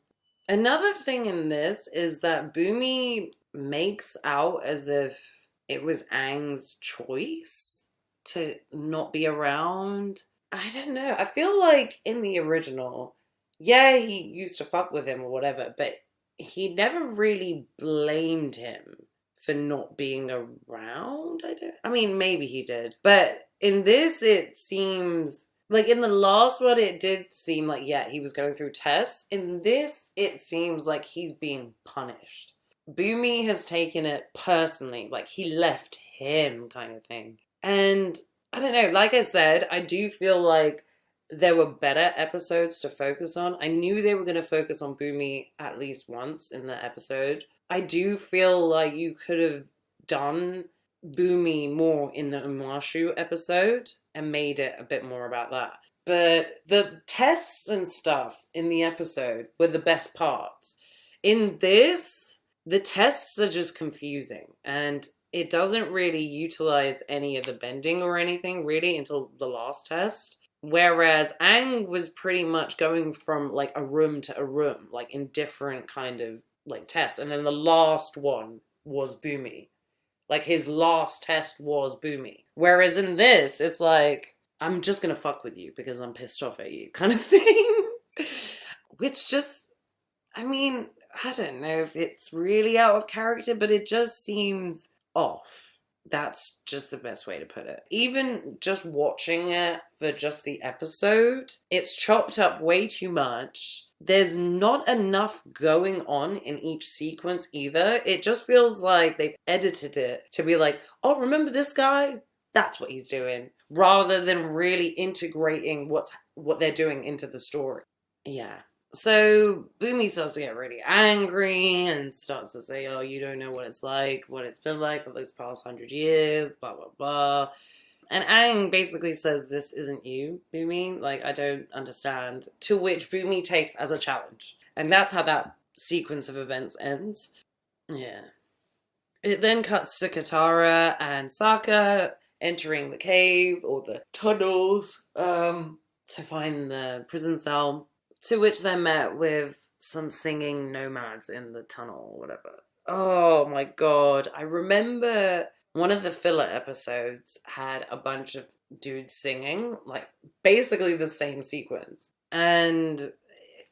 Another thing in this is that Bumi makes out as if it was Aang's choice to not be around. I don't know. I feel like in the original, yeah, he used to fuck with him or whatever, but he never really blamed him for not being around. I mean, maybe he did. But in this, it seems like in the last one, it did seem like, yeah, he was going through tests. In this, it seems like he's being punished. Bumi has taken it personally, like he left him kind of thing. And I don't know, like I said, I do feel like there were better episodes to focus on. I knew they were going to focus on Bumi at least once in the episode. I do feel like you could have done Bumi more in the Umashu episode and made it a bit more about that. But the tests and stuff in the episode were the best parts. In this, the tests are just confusing and it doesn't really utilize any of the bending or anything really until the last test. Whereas Aang was pretty much going from like a room to a room, like in different kind of like tests. And then the last one was Bumi. Like his last test was Bumi. Whereas in this, it's like, I'm just going to fuck with you because I'm pissed off at you kind of thing. Which just, I mean, I don't know if it's really out of character, but it just seems off. That's just the best way to put it. Even just watching it for just the episode, it's chopped up way too much. There's not enough going on in each sequence either. It just feels like they've edited it to be like, oh, remember this guy? That's what he's doing. Rather than really integrating what they're doing into the story. Yeah. So Bumi starts to get really angry and starts to say, oh, you don't know what it's been like for these past 100 years, blah, blah, blah. And Aang basically says, this isn't you, Bumi. Like, I don't understand. To which Bumi takes as a challenge. And that's how that sequence of events ends. Yeah. It then cuts to Katara and Sokka entering the cave or the tunnels to find the prison cell. To which they're met with some singing nomads in the tunnel or whatever. Oh my god. I remember one of the filler episodes had a bunch of dudes singing, like basically the same sequence. And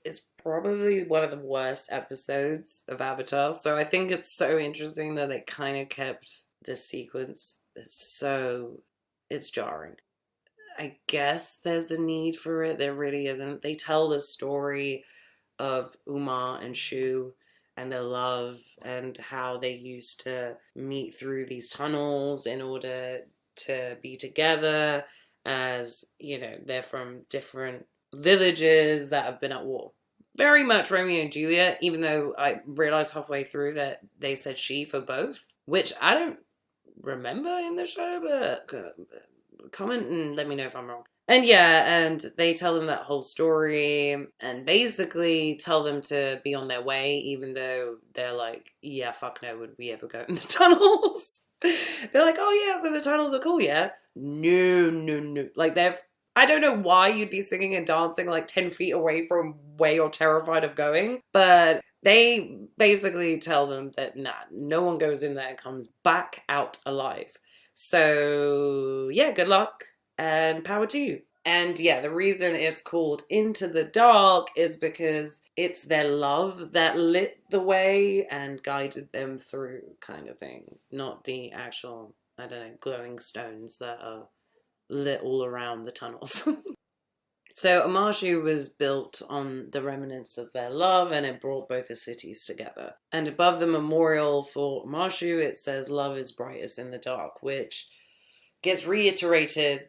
it's probably one of the worst episodes of Avatar. So I think it's so interesting that it kind of kept this sequence. It's jarring. I guess there's a need for it. There really isn't. They tell the story of Uma and Shu and their love and how they used to meet through these tunnels in order to be together as, they're from different villages that have been at war. Very much Romeo and Juliet, even though I realized halfway through that they said she for both, which I don't remember in the show, but comment and let me know if I'm wrong. And yeah, and they tell them that whole story and basically tell them to be on their way, even though they're like, yeah, fuck no, would we ever go in the tunnels? They're like, oh yeah, so the tunnels are cool, yeah? No, no, no. Like I don't know why you'd be singing and dancing like 10 feet away from where you're terrified of going, but they basically tell them that nah, no one goes in there and comes back out alive. So yeah, good luck and power to you. And yeah, the reason it's called Into the Dark is because it's their love that lit the way and guided them through, kind of thing. Not the actual, I don't know, glowing stones that are lit all around the tunnels. So Amashu was built on the remnants of their love, and it brought both the cities together. And above the memorial for Amashu, it says, "Love is brightest in the dark," which gets reiterated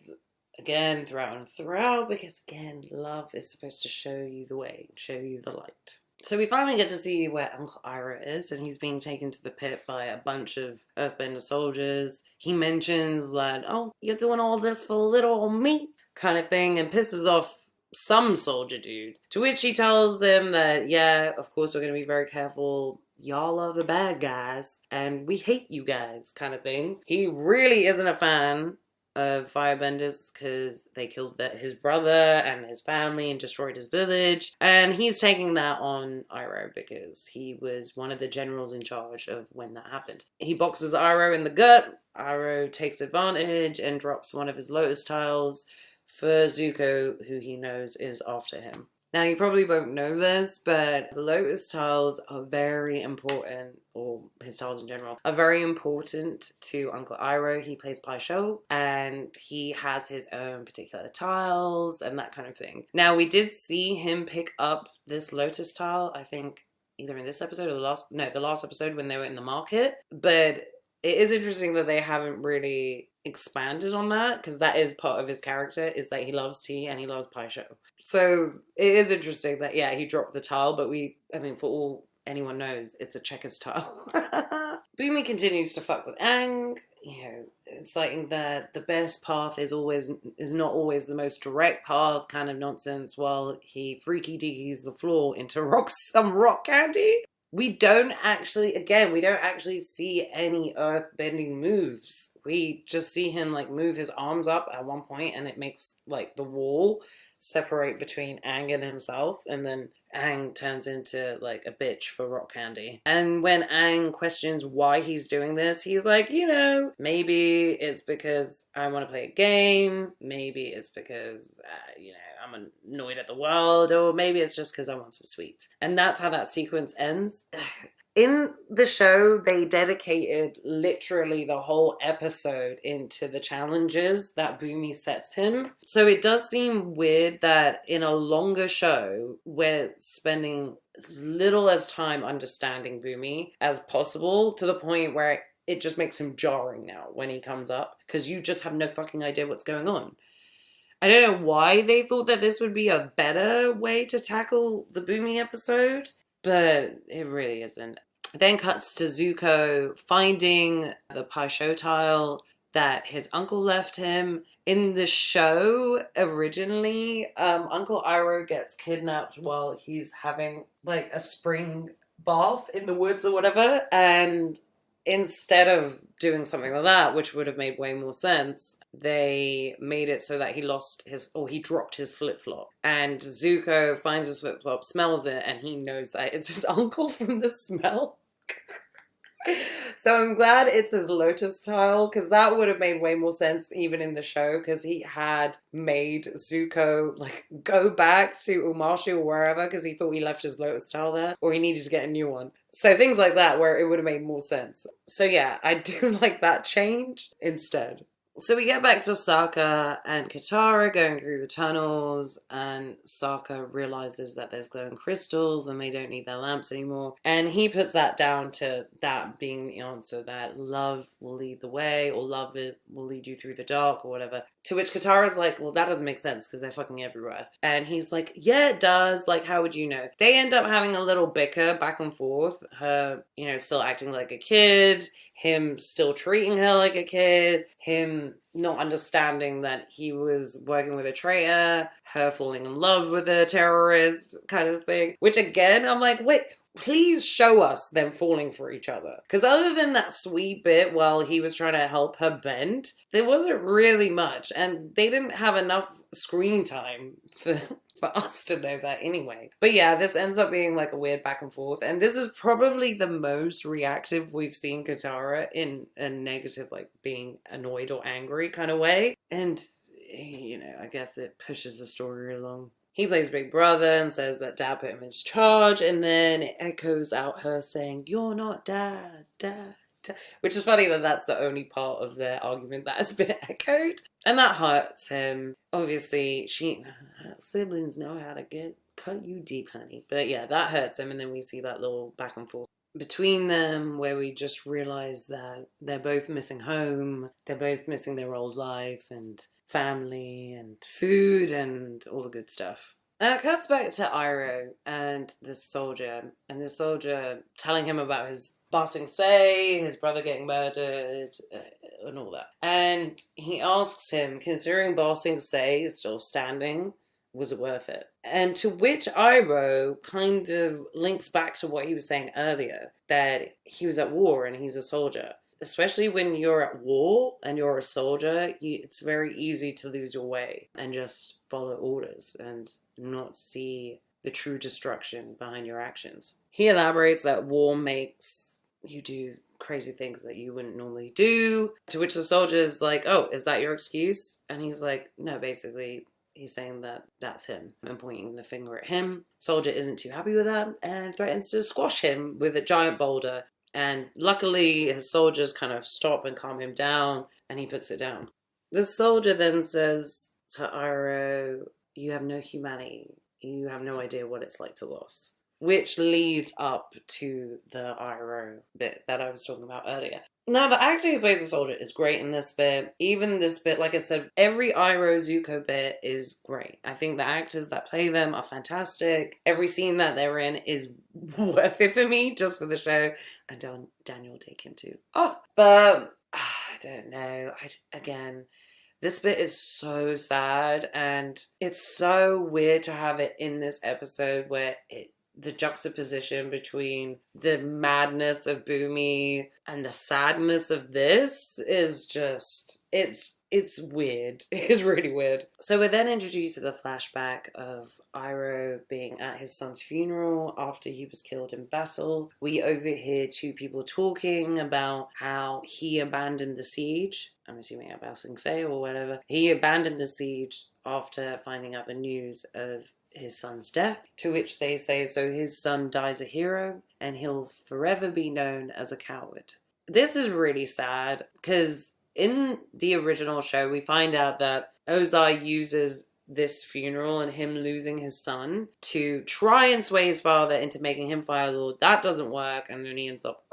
again throughout, because again, love is supposed to show you the way, show you the light. So we finally get to see where Uncle Iroh is, and he's being taken to the pit by a bunch of Earthbender soldiers. He mentions that, oh, you're doing all this for little old me, kind of thing, and pisses off some soldier dude. To which he tells them that, yeah, of course we're going to be very careful. Y'all are the bad guys, and we hate you guys, kind of thing. He really isn't a fan of firebenders because they killed his brother and his family and destroyed his village, and he's taking that on Iroh because he was one of the generals in charge of when that happened. He boxes Iroh in the gut. Iroh takes advantage and drops one of his lotus tiles for Zuko, who he knows is after him. Now, you probably won't know this, but the lotus tiles are very important, or his tiles in general, are very important to Uncle Iroh. He plays Pai Sho, and he has his own particular tiles and that kind of thing. Now, we did see him pick up this lotus tile, I think, either in this episode or the last episode when they were in the market, but it is interesting that they haven't really expanded on that, because that is part of his character, is that he loves tea and he loves Pai Sho. So it is interesting that, yeah, he dropped the tile, but for all anyone knows, it's a checkers tile. Bumi continues to fuck with Aang, citing that the best path is not always the most direct path, kind of nonsense, while he freaky deakies the floor into some rock candy. We don't actually see any earth-bending moves. We just see him, move his arms up at one point, and it makes, the wall separate between Aang and himself, and then Aang turns into, a bitch for rock candy. And when Aang questions why he's doing this, he's like, maybe it's because I want to play a game, maybe it's because, I'm annoyed at the world, or maybe it's just because I want some sweets. And that's how that sequence ends. In the show, they dedicated literally the whole episode into the challenges that Bumi sets him. So it does seem weird that in a longer show, we're spending as little as time understanding Bumi as possible, to the point where it just makes him jarring now when he comes up, because you just have no fucking idea what's going on. I don't know why they thought that this would be a better way to tackle the Bumi episode, but it really isn't. It then cuts to Zuko finding the Pai Sho tile that his uncle left him. In the show, originally, Uncle Iroh gets kidnapped while he's having, a spring bath in the woods or whatever, and instead of doing something like that, which would have made way more sense, they made it so that he dropped his flip-flop. And Zuko finds his flip-flop, smells it, and he knows that it's his uncle from the smell. So I'm glad it's his lotus tile, because that would have made way more sense even in the show, because he had made Zuko go back to Umashu or wherever, because he thought he left his lotus tile there, or he needed to get a new one. So things like that where it would have made more sense. So yeah, I do like that change instead. So we get back to Sokka and Katara going through the tunnels, and Sokka realizes that there's glowing crystals and they don't need their lamps anymore. And he puts that down to that being the answer, that love will lead the way, or love will lead you through the dark, or whatever. To which Katara's like, well, that doesn't make sense because they're fucking everywhere. And he's like, yeah, it does. Like, how would you know? They end up having a little bicker back and forth. Her, still acting like a kid, him still treating her like a kid, him not understanding that he was working with a traitor, her falling in love with a terrorist kind of thing. Which again, I'm like, wait, please show us them falling for each other. Because other than that sweet bit while he was trying to help her bend, there wasn't really much. And they didn't have enough screen time for us to know that anyway. But yeah, this ends up being like a weird back and forth. And this is probably the most reactive we've seen Katara in a negative, like being annoyed or angry kind of way. And, I guess it pushes the story along. He plays Big Brother and says that Dad put him in charge, and then it echoes out her saying, "You're not Dad, Dad." Which is funny that that's the only part of their argument that has been echoed. And that hurts him. Obviously, siblings know how to cut you deep, honey. But yeah, that hurts him, and then we see that little back and forth between them where we just realize that they're both missing home, they're both missing their old life and family and food and all the good stuff. And it cuts back to Iroh and this soldier telling him about his Ba Sing Se, his brother getting murdered, and all that. And he asks him, considering Ba Sing Se is still standing, was it worth it? And to which Iroh kind of links back to what he was saying earlier, that he was at war and he's a soldier. Especially when you're at war and you're a soldier, it's very easy to lose your way and just follow orders and not see the true destruction behind your actions. He elaborates that war makes you do crazy things that you wouldn't normally do, to which the soldier is like, oh, is that your excuse? And he's like, no, basically, he's saying that that's him and pointing the finger at him. Soldier isn't too happy with that and threatens to squash him with a giant boulder. And luckily, his soldiers kind of stop and calm him down, and he puts it down. The soldier then says to Iroh, you have no humanity. You have no idea what it's like to lose. Which leads up to the Iroh bit that I was talking about earlier. Now, the actor who plays the soldier is great in this bit. Even this bit, like I said, every Iroh Zuko bit is great. I think the actors that play them are fantastic. Every scene that they're in is worth it for me, just for the show. And Daniel Dakin too. But I don't know. Again, this bit is so sad, and it's so weird to have it in this episode where the juxtaposition between the madness of Boomy and the sadness of this is just, it's weird. It's really weird. So we're then introduced to the flashback of Iroh being at his son's funeral after he was killed in battle. We overhear two people talking about how he abandoned the siege. I'm assuming at Ba Sing Se or whatever. He abandoned the siege after finding out the news of his son's death, to which they say so his son dies a hero and he'll forever be known as a coward. This is really sad because in the original show we find out that Ozai uses this funeral and him losing his son to try and sway his father into making him Fire Lord. That doesn't work, and then he ends up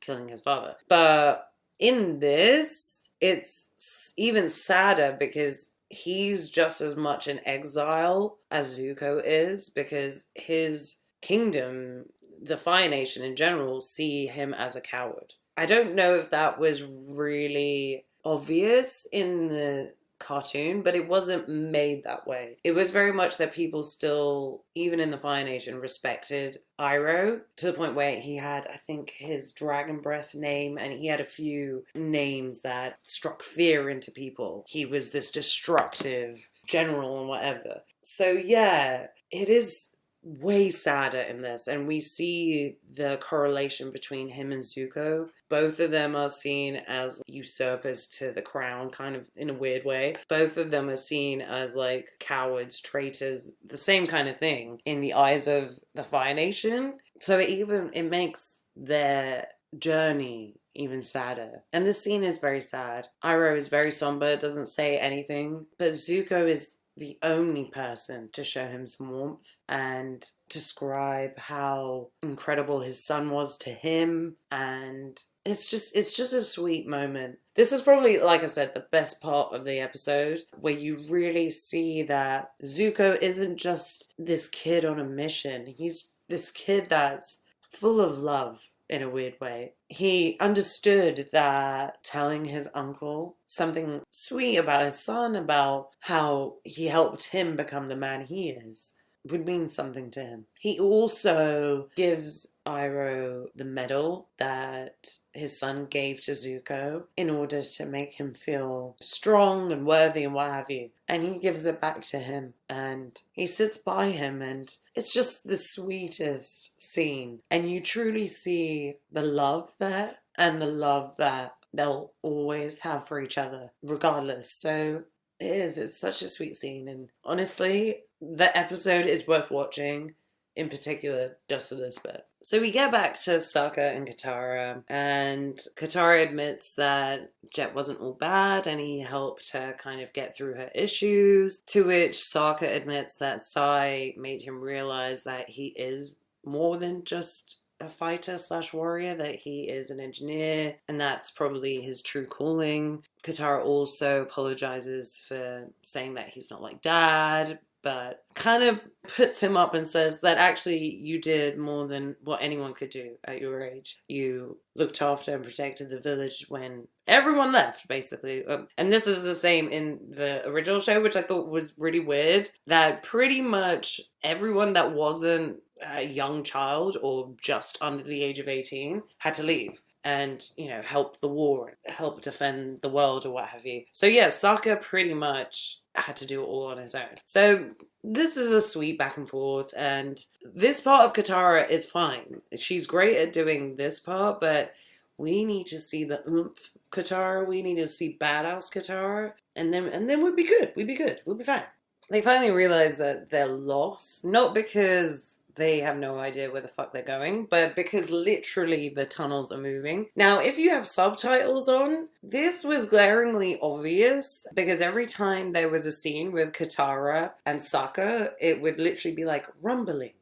killing his father. But in this, it's even sadder because he's just as much in exile as Zuko is, because his kingdom, the Fire Nation in general, see him as a coward. I don't know if that was really obvious in the cartoon, but it wasn't made that way. It was very much that people still, even in the Fire Nation, respected Iroh to the point where he had, I think, his dragon breath name, and he had a few names that struck fear into people. He was this destructive general and whatever. So yeah, it is way sadder in this, and we see the correlation between him and Zuko. Both of them are seen as usurpers to the crown, kind of in a weird way. Both of them are seen as like cowards, traitors, the same kind of thing in the eyes of the Fire Nation. So it makes their journey even sadder. And this scene is very sad. Iroh is very somber, doesn't say anything, but Zuko is the only person to show him some warmth and describe how incredible his son was to him. And it's just a sweet moment. This is probably, like I said, the best part of the episode, where you really see that Zuko isn't just this kid on a mission. He's this kid that's full of love in a weird way. He understood that telling his uncle something sweet about his son, about how he helped him become the man he is, would mean something to him. He also gives Iroh the medal that his son gave to Zuko in order to make him feel strong and worthy and what have you. And he gives it back to him and he sits by him, and it's just the sweetest scene. And you truly see the love there and the love that they'll always have for each other regardless. So it's such a sweet scene, and honestly, the episode is worth watching, in particular, just for this bit. So we get back to Sokka and Katara, and Katara admits that Jet wasn't all bad and he helped her kind of get through her issues, to which Sokka admits that Sai made him realize that he is more than just a fighter / warrior, that he is an engineer, and that's probably his true calling. Katara also apologizes for saying that he's not like dad, but kind of puts him up and says that actually you did more than what anyone could do at your age. You looked after and protected the village when everyone left, basically. And this is the same in the original show, which I thought was really weird, that pretty much everyone that wasn't a young child or just under the age of 18 had to leave and, you know, help the war, help defend the world or what have you. So yeah, Sokka pretty much had to do it all on his own. So this is a sweet back and forth, and this part of Katara is fine. She's great at doing this part, but we need to see the oomph Katara. We need to see badass Katara, and then we'd be good. We'd be good. We'll be fine. They finally realize that they're lost, not because they have no idea where the fuck they're going, but because literally the tunnels are moving. Now, if you have subtitles on, this was glaringly obvious, because every time there was a scene with Katara and Sokka, it would literally be like rumbling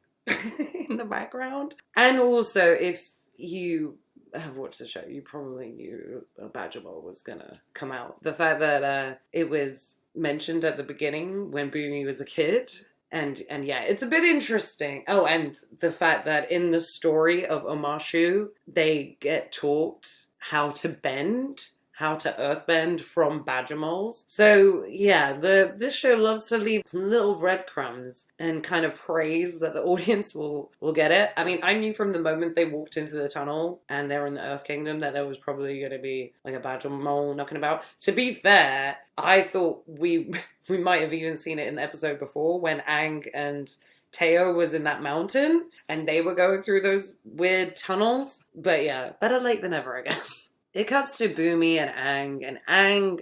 in the background. And also, if you have watched the show, you probably knew a Bajabal was gonna come out. The fact that it was mentioned at the beginning when Boomy was a kid, and yeah, it's a bit interesting. Oh, and the fact that in the story of Omashu, they get taught how to earthbend from Bajamals. So yeah, this show loves to leave little breadcrumbs and kind of praise that the audience will get it. I mean, I knew from the moment they walked into the tunnel and they were in the Earth Kingdom that there was probably going to be like a Bajamal knocking about. To be fair, I thought we might have even seen it in the episode before when Aang and Teo was in that mountain and they were going through those weird tunnels. But yeah, better late than never, I guess. It cuts to Boomy and Aang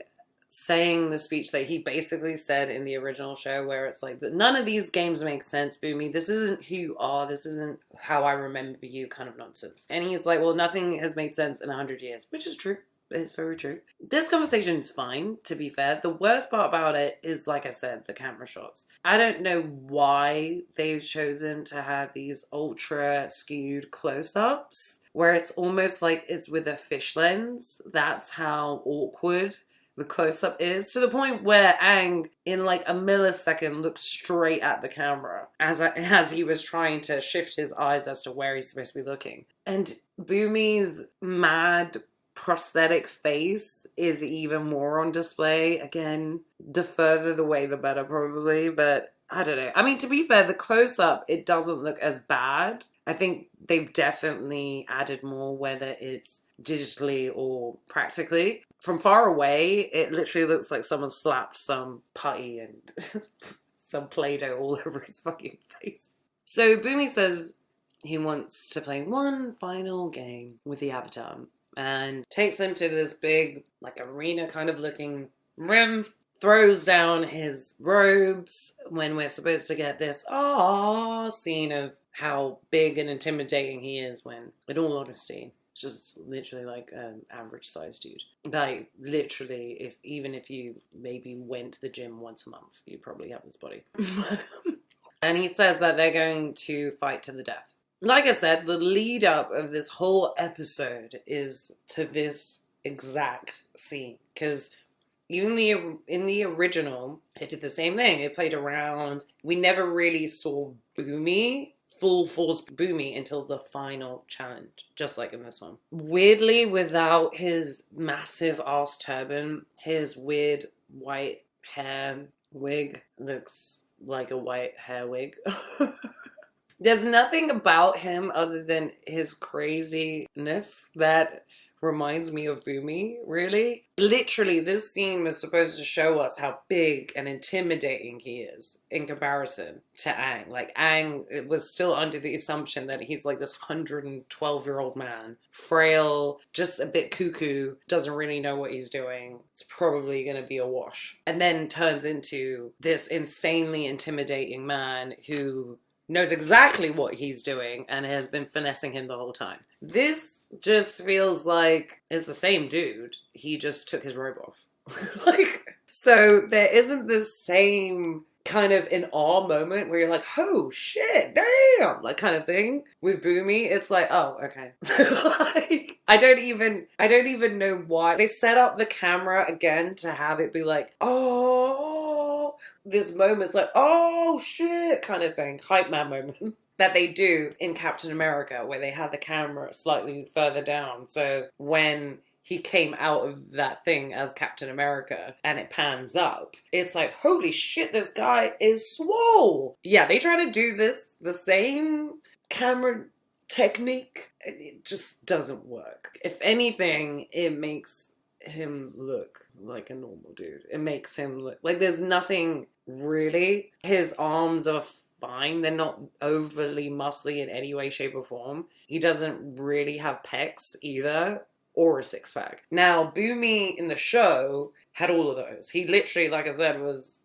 saying the speech that he basically said in the original show, where it's like, none of these games make sense, Boomy. This isn't who you are. This isn't how I remember you, kind of nonsense. And he's like, well, nothing has made sense in 100 years, which is true. It's very true. This conversation is fine, to be fair. The worst part about it is, like I said, the camera shots. I don't know why they've chosen to have these ultra skewed close-ups, where it's almost like it's with a fish lens. That's how awkward the close-up is, to the point where Aang, in like a millisecond, looked straight at the camera as he was trying to shift his eyes as to where he's supposed to be looking. And Boomy's mad prosthetic face is even more on display. Again, the further the way, the better, probably, but I don't know. I mean, to be fair, the close-up, it doesn't look as bad. I think they've definitely added more, whether it's digitally or practically. From far away, it literally looks like someone slapped some putty and some Play-Doh all over his fucking face. So Boomy says he wants to play one final game with the Avatar, and takes him to this big, like, arena kind of looking room, throws down his robes when we're supposed to get this scene of how big and intimidating he is when, in all honesty, Just literally like an average sized dude. Like literally, even if you maybe went to the gym once a month, you probably have this body. And he says that they're going to fight to the death. Like I said, the lead up of this whole episode is to this exact scene. Because even in the original, it did the same thing. It played around. We never really saw Boomy, full force Boomy, until the final challenge, just like in this one. Weirdly, without his massive ass turban, his weird white hair wig looks like a white hair wig. There's nothing about him other than his craziness that reminds me of Boomy, really. Literally, this scene was supposed to show us how big and intimidating he is in comparison to Aang. Like, Aang was still under the assumption that he's like this 112-year-old man, frail, just a bit cuckoo, doesn't really know what he's doing. It's probably going to be a wash. And then turns into this insanely intimidating man who knows exactly what he's doing and has been finessing him the whole time. This just feels like it's the same dude. He just took his robe off. So there isn't this same kind of in awe moment where you're like, oh shit, damn, like kind of thing. With Boomy, it's like, oh, okay. Like, I don't even know why. They set up the camera again to have it be like, oh, this moment's like, oh shit, kind of thing. Hype man moment. That they do in Captain America, where they had the camera slightly further down. So when he came out of that thing as Captain America and it pans up, it's like, holy shit, this guy is swole. Yeah, they try to do this, the same camera technique. It just doesn't work. If anything, it makes him look like a normal dude. It makes him look like there's nothing really. His arms are fine. They're not overly muscly in any way, shape, or form. He doesn't really have pecs either, or a six-pack. Now, Boomy in the show had all of those. He literally, like I said, was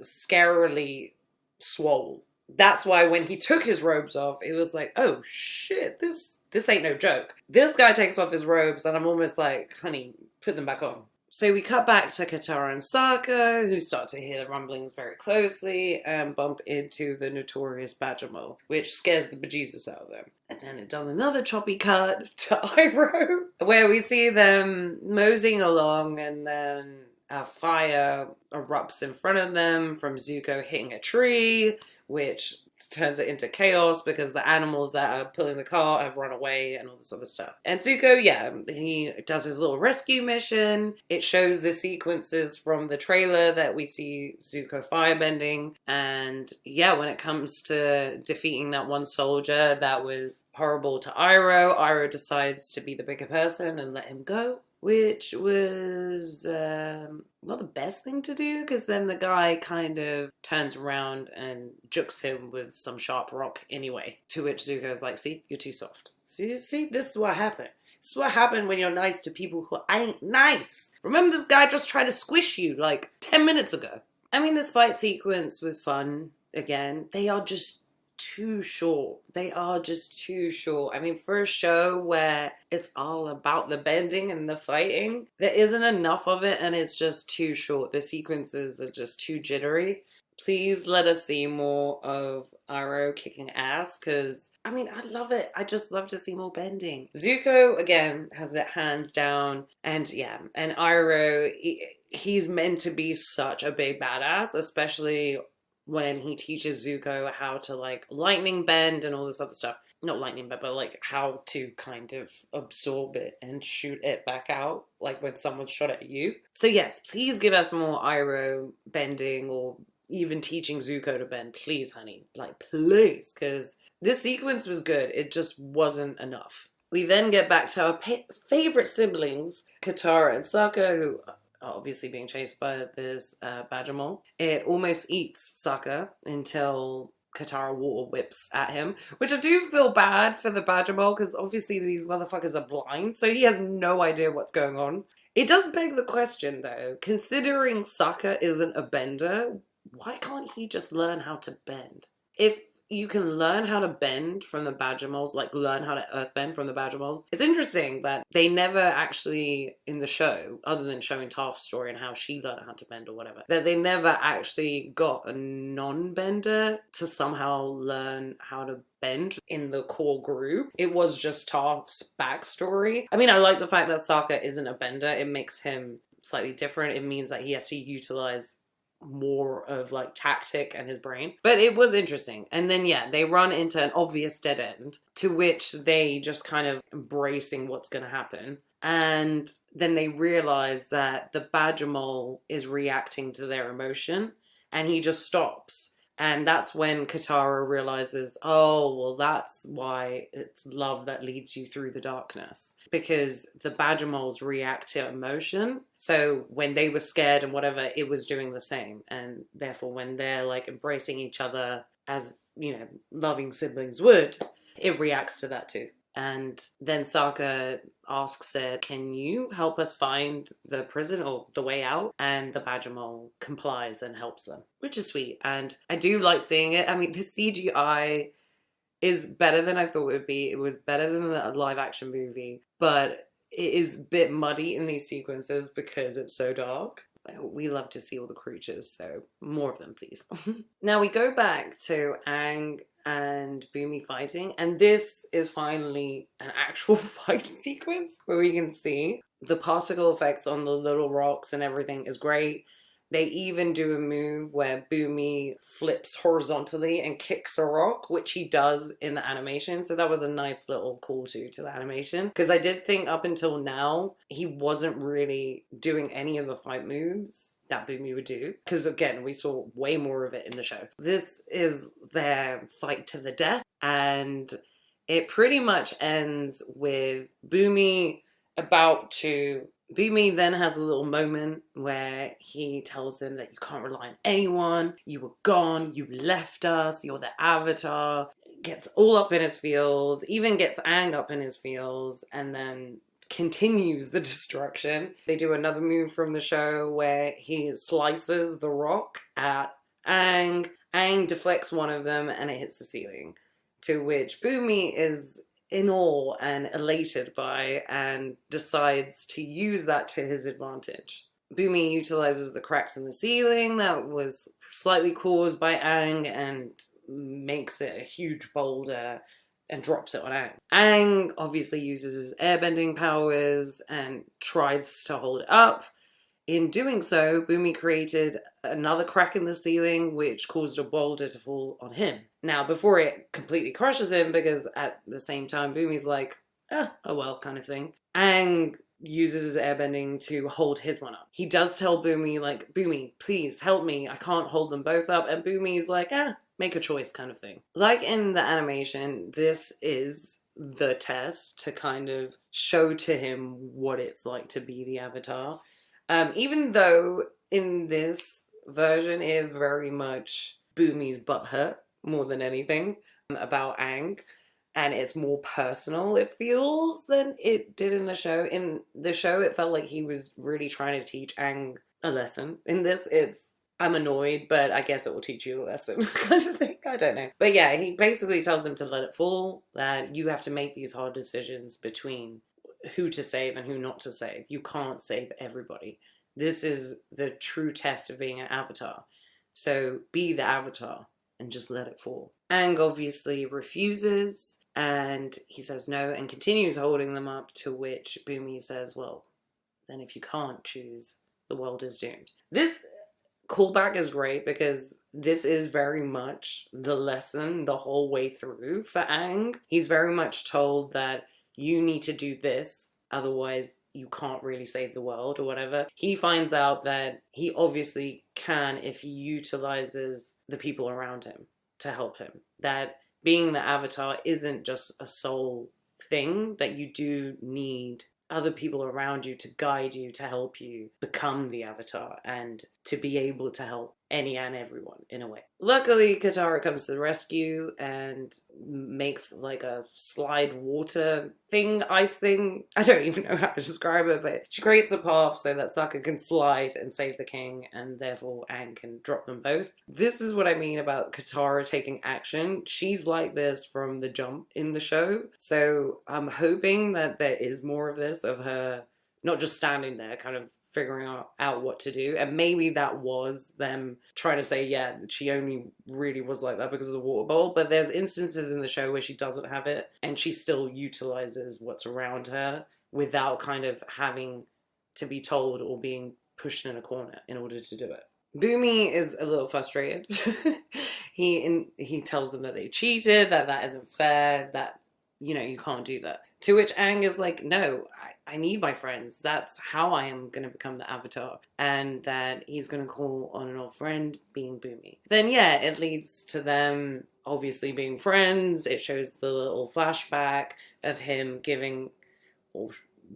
scarily swole. That's why when he took his robes off, it was like, oh shit, this ain't no joke. This guy takes off his robes and I'm almost like, honey, put them back on. So we cut back to Katara and Sokka, who start to hear the rumblings very closely and bump into the notorious Badger Mole, which scares the bejesus out of them. And then it does another choppy cut to Iroh, where we see them moseying along and then a fire erupts in front of them from Zuko hitting a tree, which turns it into chaos because the animals that are pulling the car have run away and all this other stuff. And Zuko, yeah, he does his little rescue mission. It shows the sequences from the trailer that we see Zuko firebending. And yeah, when it comes to defeating that one soldier that was horrible to Iroh decides to be the bigger person and let him go. Which was not the best thing to do, because then the guy kind of turns around and jukes him with some sharp rock anyway. To which Zuko's like, see, you're too soft. See, this is what happened. This is what happened when you're nice to people who ain't nice. Remember this guy just tried to squish you like 10 minutes ago. I mean, this fight sequence was fun. Again, they are just too short. They are just too short. I mean, for a show where it's all about the bending and the fighting, there isn't enough of it and it's just too short. The sequences are just too jittery. Please let us see more of Iroh kicking ass, because, I mean, I love it. I just love to see more bending. Zuko, again, has it hands down. And yeah, and Iroh, he's meant to be such a big badass, especially when he teaches Zuko how to like lightning bend and all this other stuff. Not lightning bend, but like how to kind of absorb it and shoot it back out, like when someone shot at you. So yes, please give us more Iroh bending, or even teaching Zuko to bend. Please, honey. Like, please. Because this sequence was good. It just wasn't enough. We then get back to our favorite siblings, Katara and Sokka, who are obviously being chased by this Badger Mole. It almost eats Sokka until Katara water whips at him, which I do feel bad for the Badger Mole, because obviously these motherfuckers are blind, so he has no idea what's going on. It does beg the question, though, considering Sokka isn't a bender, why can't he just learn how to bend? If you can learn how to bend from the badger moles, like learn how to earthbend from the badger moles. It's interesting that they never actually, in the show, other than showing Taft's story and how she learned how to bend or whatever, that they never actually got a non-bender to somehow learn how to bend in the core group. It was just Taft's backstory. I mean, I like the fact that Sokka isn't a bender. It makes him slightly different. It means that he has to utilize more of like tactic and his brain, but it was interesting. And then yeah, they run into an obvious dead end, to which they just kind of embracing what's going to happen, and then they realize that the badger mole is reacting to their emotion, and he just stops. And that's when Katara realizes, oh, well, that's why it's love that leads you through the darkness. Because the badger moles react to emotion. So when they were scared and whatever, it was doing the same. And therefore, when they're like embracing each other as, you know, loving siblings would, it reacts to that too. And then Sokka asks it, can you help us find the prison or the way out? And the badger mole complies and helps them, which is sweet. And I do like seeing it. I mean, the CGI is better than I thought it would be. It was better than the live action movie, but it is a bit muddy in these sequences because it's so dark. We love to see all the creatures, so more of them, please. Now we go back to Aang and Bumi fighting, and this is finally an actual fight sequence where we can see the particle effects on the little rocks and everything is great. They even do a move where Bumi flips horizontally and kicks a rock, which he does in the animation. So that was a nice little call to the animation. Because I did think up until now, he wasn't really doing any of the fight moves that Bumi would do. Because again, we saw way more of it in the show. This is their fight to the death. And it pretty much ends with Bumi Bumi then has a little moment where he tells him that you can't rely on anyone, you were gone, you left us, you're the Avatar. Gets all up in his feels, even gets Aang up in his feels, and then continues the destruction. They do another move from the show where he slices the rock at Aang. Aang deflects one of them and it hits the ceiling, to which Bumi is in awe and elated by and decides to use that to his advantage. Bumi utilizes the cracks in the ceiling that was slightly caused by Aang and makes it a huge boulder and drops it on Aang. Aang obviously uses his airbending powers and tries to hold it up. In doing so, Bumi created another crack in the ceiling, which caused a boulder to fall on him. Now, before it completely crushes him, because at the same time, Bumi's like, oh well, kind of thing. Aang uses his airbending to hold his one up. He does tell Bumi, like, Bumi, please help me. I can't hold them both up. And Bumi's like, make a choice kind of thing. Like in the animation, this is the test to kind of show to him what it's like to be the Avatar. Even though in this version it is very much Bumi's butthurt more than anything about Aang, and it's more personal, it feels, than it did in the show. In the show, it felt like he was really trying to teach Aang a lesson. In this, it's, I'm annoyed, but I guess it will teach you a lesson kind of thing. I don't know. But yeah, he basically tells him to let it fall, that you have to make these hard decisions between who to save and who not to save. You can't save everybody. This is the true test of being an Avatar. So be the Avatar and just let it fall. Aang obviously refuses and he says no and continues holding them up, to which Bumi says, well, then if you can't choose, the world is doomed. This callback is great because this is very much the lesson the whole way through for Aang. He's very much told that you need to do this, otherwise you can't really save the world or whatever. He finds out that he obviously can if he utilizes the people around him to help him. That being the Avatar isn't just a sole thing, that you do need other people around you to guide you, to help you become the Avatar and to be able to help any and everyone in a way. Luckily, Katara comes to the rescue and makes like a slide water thing, ice thing. I don't even know how to describe it, but she creates a path so that Sokka can slide and save the king, and therefore Aang can drop them both. This is what I mean about Katara taking action. She's like this from the jump in the show, so I'm hoping that there is more of this, of her not just standing there kind of figuring out what to do. And maybe that was them trying to say, yeah, she only really was like that because of the water bowl. But there's instances in the show where she doesn't have it and she still utilizes what's around her without kind of having to be told or being pushed in a corner in order to do it. Boomy is a little frustrated. He tells them that they cheated, that isn't fair, that, you know, you can't do that. To which Aang is like, no, I need my friends. That's how I am going to become the Avatar. And that he's going to call on an old friend, being Boomy. Then, yeah, it leads to them obviously being friends. It shows the little flashback of him giving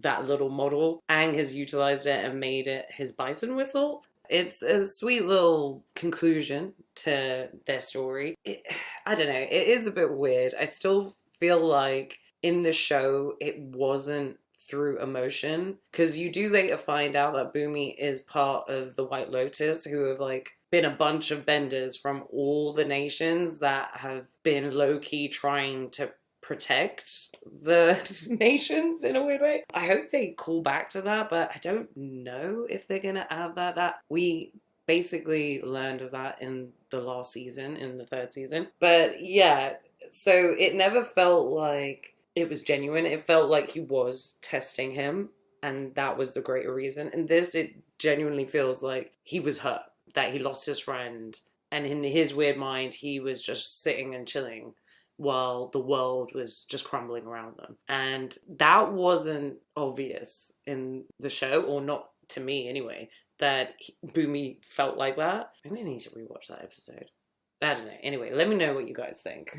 that little model. Aang has utilized it and made it his bison whistle. It's a sweet little conclusion to their story. I don't know. It is a bit weird. I still feel like in the show it wasn't through emotion, because you do later find out that Boomy is part of the White Lotus, who have like been a bunch of benders from all the nations that have been low-key trying to protect the nations in a weird way. I hope they call back to that, but I don't know if they're gonna add that we basically learned of that in the last season, in the 3rd season. But yeah, so it never felt like it was genuine. It felt like he was testing him, and that was the greater reason. And this, it genuinely feels like he was hurt, that he lost his friend, and in his weird mind, he was just sitting and chilling while the world was just crumbling around them. And that wasn't obvious in the show, or not to me anyway, that Boomy felt like that. Maybe I need to rewatch that episode. I don't know. Anyway, let me know what you guys think.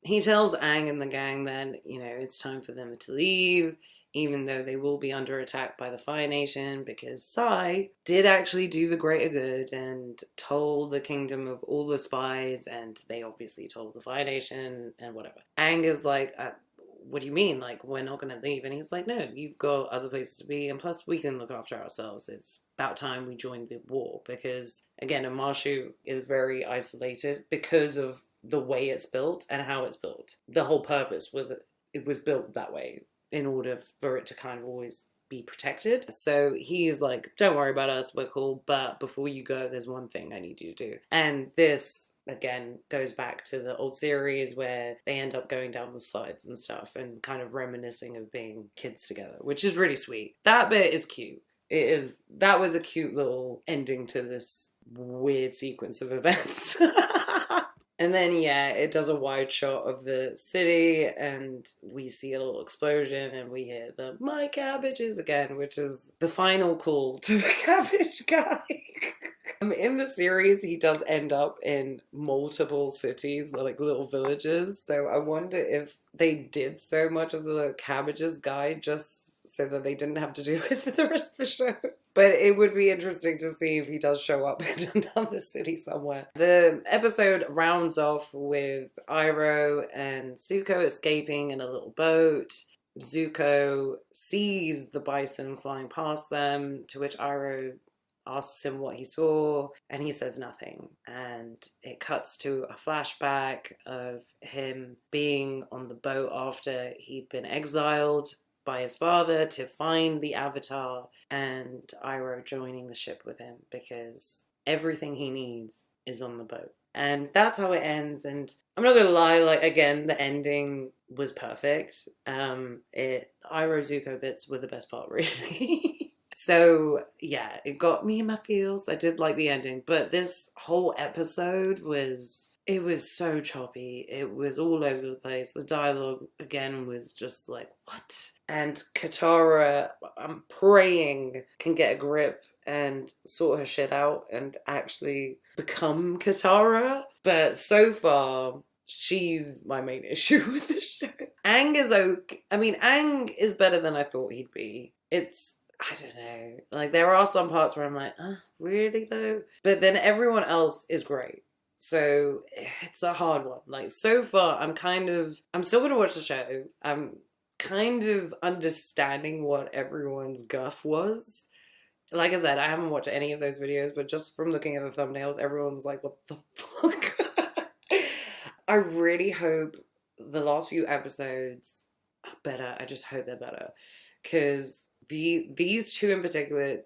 He tells Aang and the gang that, you know, it's time for them to leave, even though they will be under attack by the Fire Nation, because Sai did actually do the greater good and told the kingdom of all the spies, and they obviously told the Fire Nation and whatever. Aang is like, what do you mean? Like, we're not going to leave? And he's like, no, you've got other places to be, and plus we can look after ourselves. It's about time we joined the war, because, again, Amashu is very isolated because of the way it's built and how it's built. The whole purpose was it was built that way in order for it to kind of always be protected. So he's like, don't worry about us, we're cool, but before you go, there's one thing I need you to do. And this, again, goes back to the old series where they end up going down the slides and stuff and kind of reminiscing of being kids together, which is really sweet. That bit is cute. That was a cute little ending to this weird sequence of events. And then, yeah, it does a wide shot of the city, and we see a little explosion, and we hear the "my cabbages" again, which is the final call to the cabbage guy. In the series, he does end up in multiple cities, like little villages, so I wonder if they did so much of the cabbages guy just so that they didn't have to do it for the rest of the show. But it would be interesting to see if he does show up in another city somewhere. The episode rounds off with Iroh and Zuko escaping in a little boat. Zuko sees the bison flying past them, to which Iroh asks him what he saw, and he says nothing. And it cuts to a flashback of him being on the boat after he'd been exiled by his father to find the Avatar, and Iroh joining the ship with him because everything he needs is on the boat. And that's how it ends. And I'm not gonna lie, like, again, the ending was perfect. Iroh Zuko bits were the best part, really. So yeah, it got me in my feels. I did like the ending, but this whole episode was so choppy. It was all over the place. The dialogue, again, was just like, what? And Katara, I'm praying, can get a grip and sort her shit out and actually become Katara. But so far, she's my main issue with the show. Aang is okay. I mean, Aang is better than I thought he'd be. It's I don't know. Like, there are some parts where I'm like, really though? But then everyone else is great. So it's a hard one. Like, so far, I'm still going to watch the show. I'm kind of understanding what everyone's guff was. Like I said, I haven't watched any of those videos, but just from looking at the thumbnails, everyone's like, what the fuck? I really hope the last few episodes are better. I just hope they're better. Because these two in particular,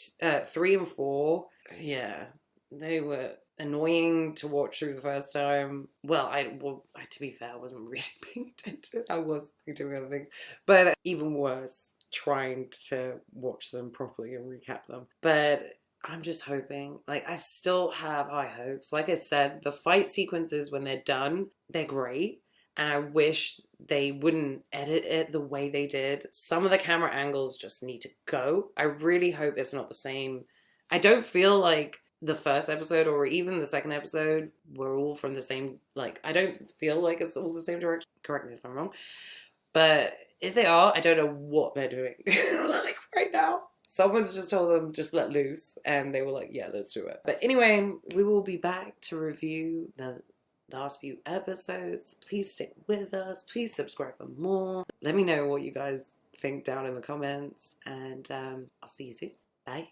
3 and 4, yeah, they were annoying to watch through the first time. Well, to be fair, I wasn't really paying attention. I was doing other things. But even worse, trying to watch them properly and recap them. But I'm just hoping, like, I still have high hopes. Like I said, the fight sequences, when they're done, they're great. And I wish they wouldn't edit it the way they did. Some of the camera angles just need to go. I really hope it's not the same. I don't feel like the first episode or even the second episode were all from the same, like, I don't feel like it's all the same direction. Correct me if I'm wrong. But if they are, I don't know what they're doing. Like, right now. Someone's just told them, just let loose. And they were like, yeah, let's do it. But anyway, we will be back to review the last few episodes. Please stick with us. Please subscribe for more. Let me know what you guys think down in the comments. And I'll see you soon. Bye.